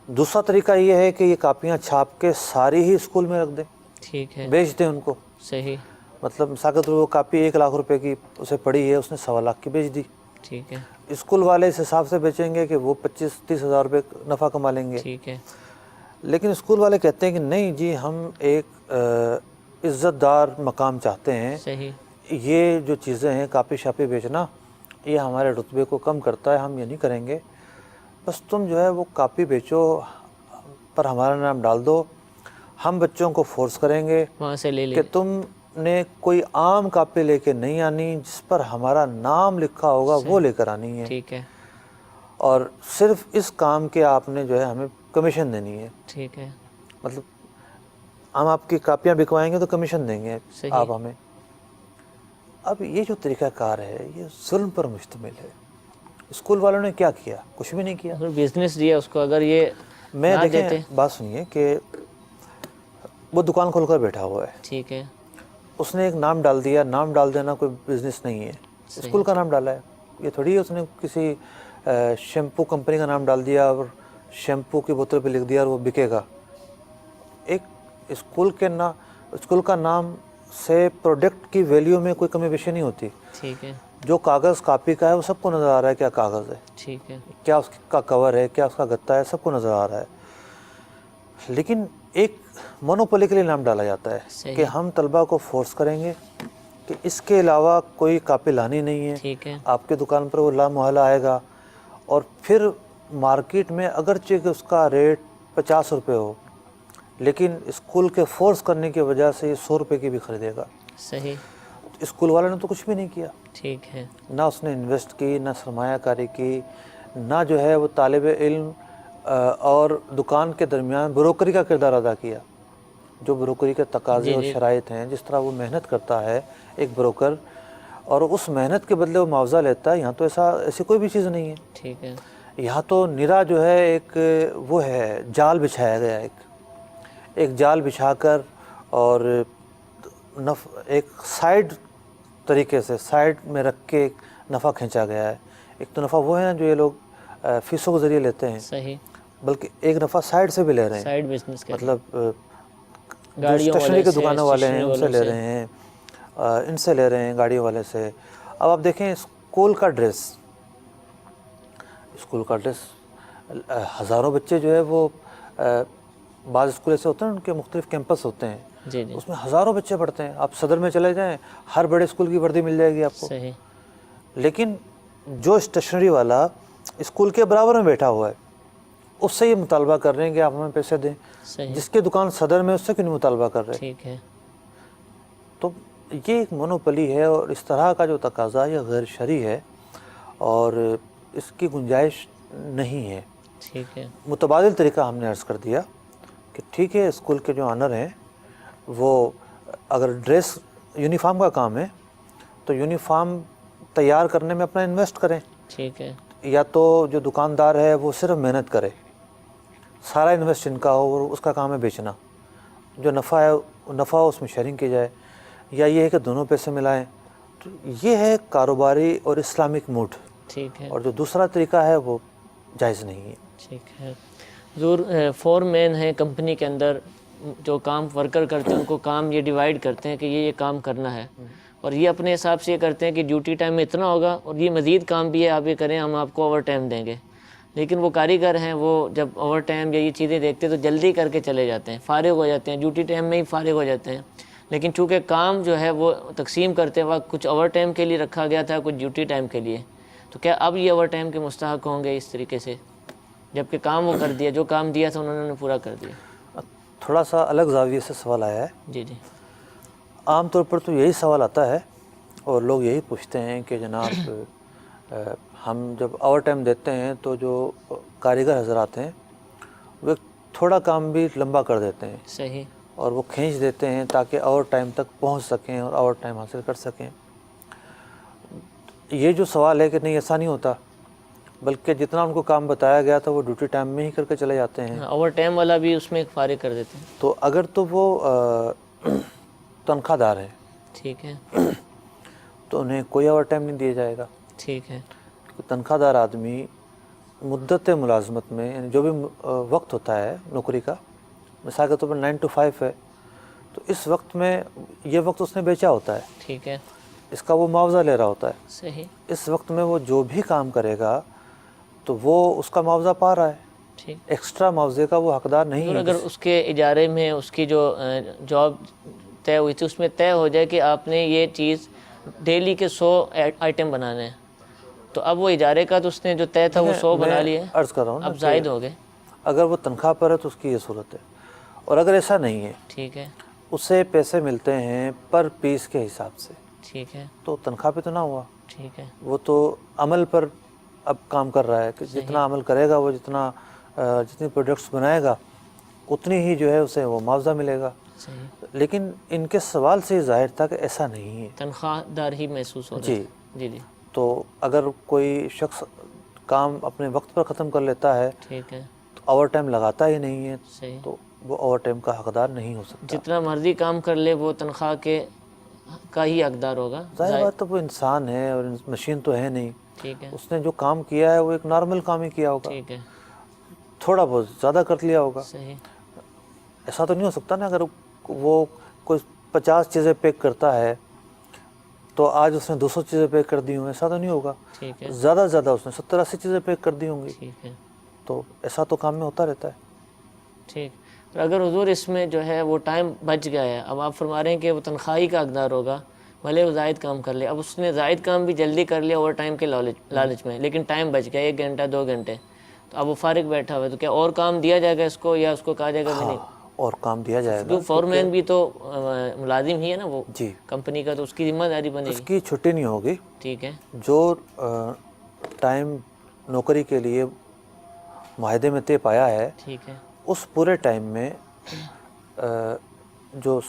دوسرا طریقہ یہ ہے کہ یہ کاپیاں چھاپ کے ساری ہی اسکول میں رکھ دیں، ٹھیک ہے، بیچ دیں ان کو، صحیح، مطلب مثال کے طور پر وہ کاپی 1 لاکھ روپے کی اسے پڑی ہے، اس نے 1.25 لاکھ کی بیچ دی، ٹھیک ہے، اسکول والے اس حساب سے بیچیں گے کہ وہ 25-30 ہزار روپے نفع کما لیں گے، ٹھیک ہے، لیکن اسکول والے کہتے ہیں کہ نہیں جی ہم ایک عزت دار مقام چاہتے ہیں، صحیح، یہ جو چیزیں ہیں کاپی شاپی بیچنا یہ ہمارے رتبے کو کم کرتا ہے، ہم یہ نہیں کریں گے، بس تم جو ہے وہ کاپی بیچو پر ہمارا نام ڈال دو، ہم بچوں کو فورس کریں گے وہاں سے لے لیں، کہ تم نے کوئی عام کاپی لے کے نہیں آنی، جس پر ہمارا نام لکھا ہوگا وہ لے کر آنی ہے، ٹھیک ہے، اور صرف اس کام کے آپ نے جو ہے ہمیں کمیشن دینی ہے، ٹھیک ہے، مطلب ہم آپ کی کاپیاں بکوائیں گے تو کمیشن دیں گے صحیح، آپ ہمیں۔ اب یہ جو طریقہ کار ہے یہ ظلم پر مشتمل ہے۔ اسکول والوں نے کیا کیا؟ کچھ بھی نہیں کیا۔ اگر بزنس دیا اس کو، اگر یہ میں نہ دیتے، دیکھیں بات سنیے کہ وہ دکان کھول کر بیٹھا ہوا ہے، ٹھیک ہے، اس نے ایک نام ڈال دیا، نام ڈال دینا کوئی بزنس نہیں ہے، اسکول کا نام ڈالا ہے، یہ تھوڑی ہے اس نے کسی شیمپو کمپنی کا نام ڈال دیا اور شیمپو کی بوتل پہ لکھ دیا اور وہ بکے گا۔ ایک اسکول کا نام سے پروڈکٹ کی ویلیو میں کوئی کمی بیشی نہیں ہوتی، ٹھیک ہے، جو کاغذ کاپی کا ہے وہ سب کو نظر آ رہا ہے کیا کاغذ ہے، ٹھیک ہے، کیا اس کا کور ہے، کیا اس کا گتا ہے، سب کو نظر آ رہا ہے، لیکن ایک مونوپولی کے لیے نام ڈالا جاتا ہے صحیح، کہ ہم طلبہ کو فورس کریں گے کہ اس کے علاوہ کوئی کاپی لانی نہیں ہے، ٹھیک ہے، آپ کی دکان پر وہ لامحالہ آئے گا، اور پھر مارکیٹ میں اگرچہ کہ اس کا ریٹ 50 روپے ہو لیکن اسکول کے فورس کرنے کی وجہ سے یہ 100 روپے کی بھی خریدے گا۔ صحیح، اسکول والے نے تو کچھ بھی نہیں کیا، ٹھیک ہے، نہ اس نے انویسٹ کی، نہ سرمایہ کاری کی، نہ جو ہے وہ طالب علم اور دکان کے درمیان بروکری کا کردار ادا کیا، جو بروکری کے تقاضے اور شرائط ہیں، جس طرح وہ محنت کرتا ہے ایک بروکر اور اس محنت کے بدلے وہ معاوضہ لیتا ہے، یہاں تو ایسی کوئی بھی چیز نہیں ہے، ٹھیک ہے، یہاں تو نرا جو ہے ایک وہ ہے جال بچھایا گیا، ایک جال بچھا کر اور ایک سائیڈ طریقے سے سائیڈ میں رکھ کے ایک نفع کھینچا گیا ہے۔ ایک تو نفع وہ ہے نا جو یہ لوگ فیسوں کے ذریعے لیتے ہیں، صحیح، بلکہ ایک نفع سائیڈ سے بھی لے رہے ہیں، سائیڈ بزنس کے، مطلب جو گاڑیوں اسٹیشنری کے سے، دکانوں والے ہیں ان سے اسٹیشنری لے والوں رہے ہیں، ان سے لے رہے ہیں، گاڑیوں والے سے۔ اب آپ دیکھیں اسکول کا ڈریس ہزاروں بچے جو ہے وہ بعض اسکول ایسے ہوتے ہیں ان کے مختلف کیمپس ہوتے ہیں، جی جی، اس میں ہزاروں بچے پڑھتے ہیں، آپ صدر میں چلے جائیں ہر بڑے اسکول کی وردی مل جائے گی آپ کو، صحیح، لیکن جو اسٹیشنری والا اسکول کے برابر میں بیٹھا ہوا ہے اس سے یہ مطالبہ کر رہے ہیں کہ آپ ہمیں پیسے دیں، صحیح، جس کی دکان صدر میں اس سے کیوں نہیں مطالبہ کر رہے؟ ٹھیک ہے، تو یہ ایک مونوپلی ہے، اور اس طرح کا جو تقاضا یہ غیر شرعی ہے اور اس کی گنجائش نہیں ہے۔ ٹھیک ہے، متبادل طریقہ ہم نے عرض کر دیا کہ ٹھیک ہے اسکول کے جو آنر ہیں وہ اگر ڈریس یونیفارم کا کام ہے تو یونیفارم تیار کرنے میں اپنا انویسٹ کریں، ٹھیک ہے، یا تو جو دکاندار ہے وہ صرف محنت کرے، سارا انویسٹ ان کا ہو اور اس کا کام ہے بیچنا، جو نفع ہو اس میں شیئرنگ کی جائے، یا یہ ہے کہ دونوں پیسے ملائیں۔ تو یہ ہے کاروباری اور اسلامک موڈ۔ ٹھیک ہے. اور جو دوسرا طریقہ ہے وہ جائز نہیں ہے. ٹھیک ہے. حضور فور مین ہیں کمپنی کے اندر جو کام ورکر کرتے ہیں، ان کو کام یہ ڈیوائیڈ کرتے ہیں کہ یہ کام کرنا ہے، اور یہ اپنے حساب سے یہ کرتے ہیں کہ ڈیوٹی ٹائم میں اتنا ہوگا اور یہ مزید کام بھی ہے آپ یہ کریں، ہم آپ کو اوور ٹائم دیں گے. لیکن وہ کاریگر ہیں، وہ جب اوور ٹائم یا یہ چیزیں دیکھتے ہیں تو جلدی کر کے چلے جاتے ہیں، فارغ ہو جاتے ہیں، ڈیوٹی ٹائم میں ہی فارغ ہو جاتے ہیں. لیکن چونکہ کام جو ہے وہ تقسیم کرتے وقت کچھ اوور ٹائم کے لیے رکھا گیا تھا، کچھ ڈیوٹی ٹائم کے لیے، تو کیا اب یہ اوور ٹائم کے مستحق ہوں گے اس طریقے سے، جبکہ کام وہ کر دیا، جو کام دیا تھا انہوں نے پورا کر دیا؟ تھوڑا سا الگ زاویے سے سوال آیا ہے. جی جی. عام طور پر تو یہی سوال آتا ہے اور لوگ یہی پوچھتے ہیں کہ جناب ہم جب اوور ٹائم دیتے ہیں تو جو کاریگر حضرات ہیں وہ تھوڑا کام بھی لمبا کر دیتے ہیں. صحیح. اور وہ کھینچ دیتے ہیں تاکہ اوور ٹائم تک پہنچ سکیں اور اوور ٹائم حاصل کر سکیں. یہ جو سوال ہے کہ نہیں ایسا نہیں ہوتا، بلکہ جتنا ان کو کام بتایا گیا تھا وہ ڈیوٹی ٹائم میں ہی کر کے چلے جاتے ہیں. اوور ٹائم والا بھی اس میں فارغ کر دیتے ہیں. تو اگر تو وہ تنخواہ دار ہیں، ٹھیک ہے، تو انہیں کوئی اوور ٹائم نہیں دیا جائے گا. ٹھیک ہے. تنخواہ دار آدمی مدت ملازمت میں، یعنی جو بھی وقت ہوتا ہے نوکری کا، مثال کے طور پر 9 to 5 ہے، تو اس وقت میں یہ وقت اس نے بیچا ہوتا ہے، ٹھیک ہے، اس کا وہ معاوضہ لے رہا ہوتا ہے. صحیح. اس وقت میں وہ جو بھی کام کرے گا تو وہ اس کا معاوضہ پا رہا ہے، ٹھیک. ایکسٹرا معاوضے کا وہ حقدار نہیں اور ہے. اگر اس کے اجارے میں اس کی جو جاب طے ہوئی تھی اس میں طے ہو جائے کہ آپ نے یہ چیز ڈیلی کے 100 آئٹم بنانے ہیں، تو اب وہ اجارے کا تو اس نے جو طے تھا وہ 100 بنا لیے، عرض کر رہا ہوں اب زائد ہو گئے. اگر وہ تنخواہ پر ہے تو اس کی یہ صورت ہے، اور اگر ایسا نہیں ہے، ٹھیک ہے، اسے پیسے ملتے ہیں پر پیس کے حساب سے، ٹھیک ہے، تو تنخواہ پہ تو نہ ہوا. ٹھیک ہے. وہ تو عمل پر اب کام کر رہا ہے کہ جتنا عمل کرے گا وہ جتنی پروڈکٹس بنائے گا اتنی ہی جو ہے اسے وہ معاوضہ ملے گا. صحیح. لیکن ان کے سوال سے ظاہر تھا کہ ایسا نہیں ہے، تنخواہ دار ہی محسوس ہو رہا جی. ہے. جی جی. تو اگر کوئی شخص کام اپنے وقت پر ختم کر لیتا ہے ٹھیک ہے، تو اوور ٹائم لگاتا ہی نہیں ہے، صحیح. تو وہ اوور ٹائم کا حقدار نہیں ہو سکتا. جتنا مرضی کام کر لے وہ تنخواہ کا ہی حقدار ہوگا. ظاہر بات تو وہ انسان ہے اور مشین تو ہے نہیں. ٹھیک ہے، اس نے جو کام کیا ہے وہ ایک نارمل کام ہی کیا ہوگا، ٹھیک ہے، تھوڑا بہت زیادہ کر لیا ہوگا. صحیح. ایسا تو نہیں ہو سکتا نا، اگر وہ کوئی 50 چیزیں پیک کرتا ہے تو آج اس نے 200 چیزیں پیک کر دی ہوں، ایسا تو نہیں ہوگا. ٹھیک ہے، زیادہ سے زیادہ اس نے 70-80 چیزیں پیک کر دی ہوں گی. ٹھیک ہے، تو ایسا تو کام میں ہوتا رہتا ہے. ٹھیک. اور اگر حضور اس میں جو ہے وہ ٹائم بچ گیا ہے، اب آپ فرما رہے ہیں کہ وہ تنخواہی کا حقدار ہوگا، بھلے وہ زائد کام کر لے، اب اس نے زائد کام بھی جلدی کر لیا اوور ٹائم کے لالچ میں، لیکن ٹائم بچ گیا 1 گھنٹہ 2 گھنٹے، تو اب وہ فارغ بیٹھا ہوا ہے، تو کیا اور کام دیا جائے گا اس کو، یا اس کو کہا جائے گا بھی نہیں؟ اور کام دیا جائے گا. جو فورمین بھی تو ملازم ہی ہے نا وہ جی، کمپنی کا، تو اس کی ذمہ داری بنے اس گی. کی چھٹی نہیں ہوگی. ٹھیک ہے، جو ٹائم نوکری کے لیے معاہدے میں طے پایا ہے، ٹھیک ہے، اس پورے ٹائم میں جو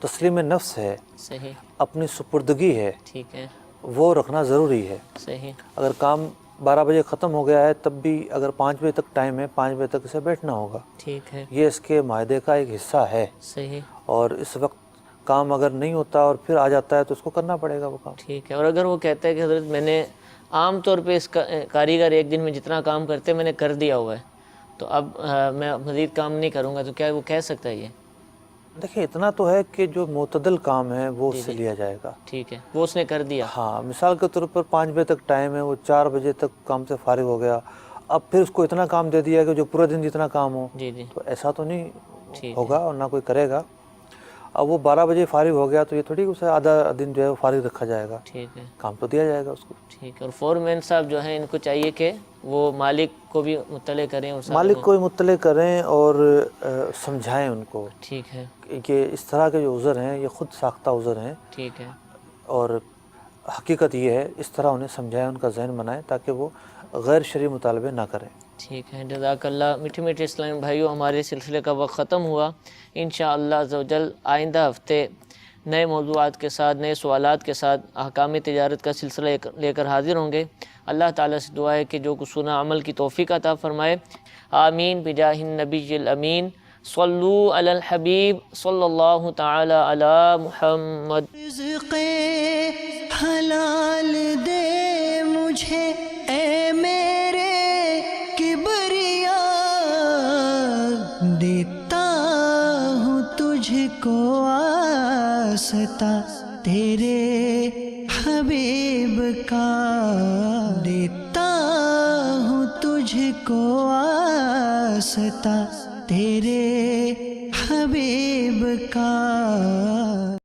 تسلیم نفس ہے، صحیح، اپنی سپردگی ہے، ٹھیک ہے، وہ رکھنا ضروری ہے. صحیح. اگر کام 12 بجے ختم ہو گیا ہے تب بھی اگر 5 بجے تک ٹائم ہے، 5 بجے تک اسے بیٹھنا ہوگا. ٹھیک ہے، یہ اس کے معاہدے کا ایک حصہ ہے. صحیح. اور اس وقت کام اگر نہیں ہوتا اور پھر آ جاتا ہے تو اس کو کرنا پڑے گا وہ کام. ٹھیک ہے. اور اگر وہ کہتا ہے کہ حضرت میں نے عام طور پہ اس کاریگر 1 دن میں جتنا کام کرتے میں نے کر دیا ہوا ہے، تو اب میں مزید کام نہیں کروں گا، تو کیا وہ کہہ سکتا ہے یہ؟ دیکھیں اتنا تو ہے کہ جو معتدل کام ہے وہ اس سے لیا جائے گا. ٹھیک ہے، وہ اس نے کر دیا. ہاں، مثال کے طور پر 5 بجے تک ٹائم ہے، وہ 4 بجے تک کام سے فارغ ہو گیا، اب پھر اس کو اتنا کام دے دیا کہ جو پورے دن جتنا کام ہو، جی جی، تو ایسا تو نہیں ٹھیک ہوگا اور نہ کوئی کرے گا. اب وہ 12 بجے فارغ ہو گیا تو یہ تھوڑی اسے آدھا دن جو ہے وہ فارغ رکھا جائے گا. ٹھیک ہے، کام تو دیا جائے گا اس کو. ٹھیک ہے. اور فورمین صاحب جو ہیں ان کو چاہیے کہ وہ مالک کو بھی مطلع کریں، اور مالک کو بھی مطلع کریں اور سمجھائیں ان کو. ٹھیک ہے، کہ اس طرح کے جو عذر ہیں یہ خود ساختہ عذر ہیں، ٹھیک ہے، اور حقیقت یہ ہے اس طرح انہیں سمجھائیں، ان کا ذہن بنائیں تاکہ وہ غیر شرعی مطالبے نہ کریں. ٹھیک ہے. جزاک اللہ. میٹھے میٹھے اسلامی بھائیوں، ہمارے سلسلے کا وقت ختم ہوا. انشاءاللہ عز و جل آئندہ ہفتے نئے موضوعات کے ساتھ، نئے سوالات کے ساتھ احکام تجارت کا سلسلہ لے کر حاضر ہوں گے. اللہ تعالیٰ سے دعا ہے کہ جو کچھ سنا عمل کی توفیق عطا فرمائے. آمین بجاہ النبی الامین. صلو علی الحبیب صلی اللہ تعالی علی محمد. رزق حلال دے مجھے تجھے اے میرے کبریا، دیتا ہوں تجھ کو آستا تیرے حبیب کا، دیتا ہوں تجھ کو آستا تیرے حبیب کا۔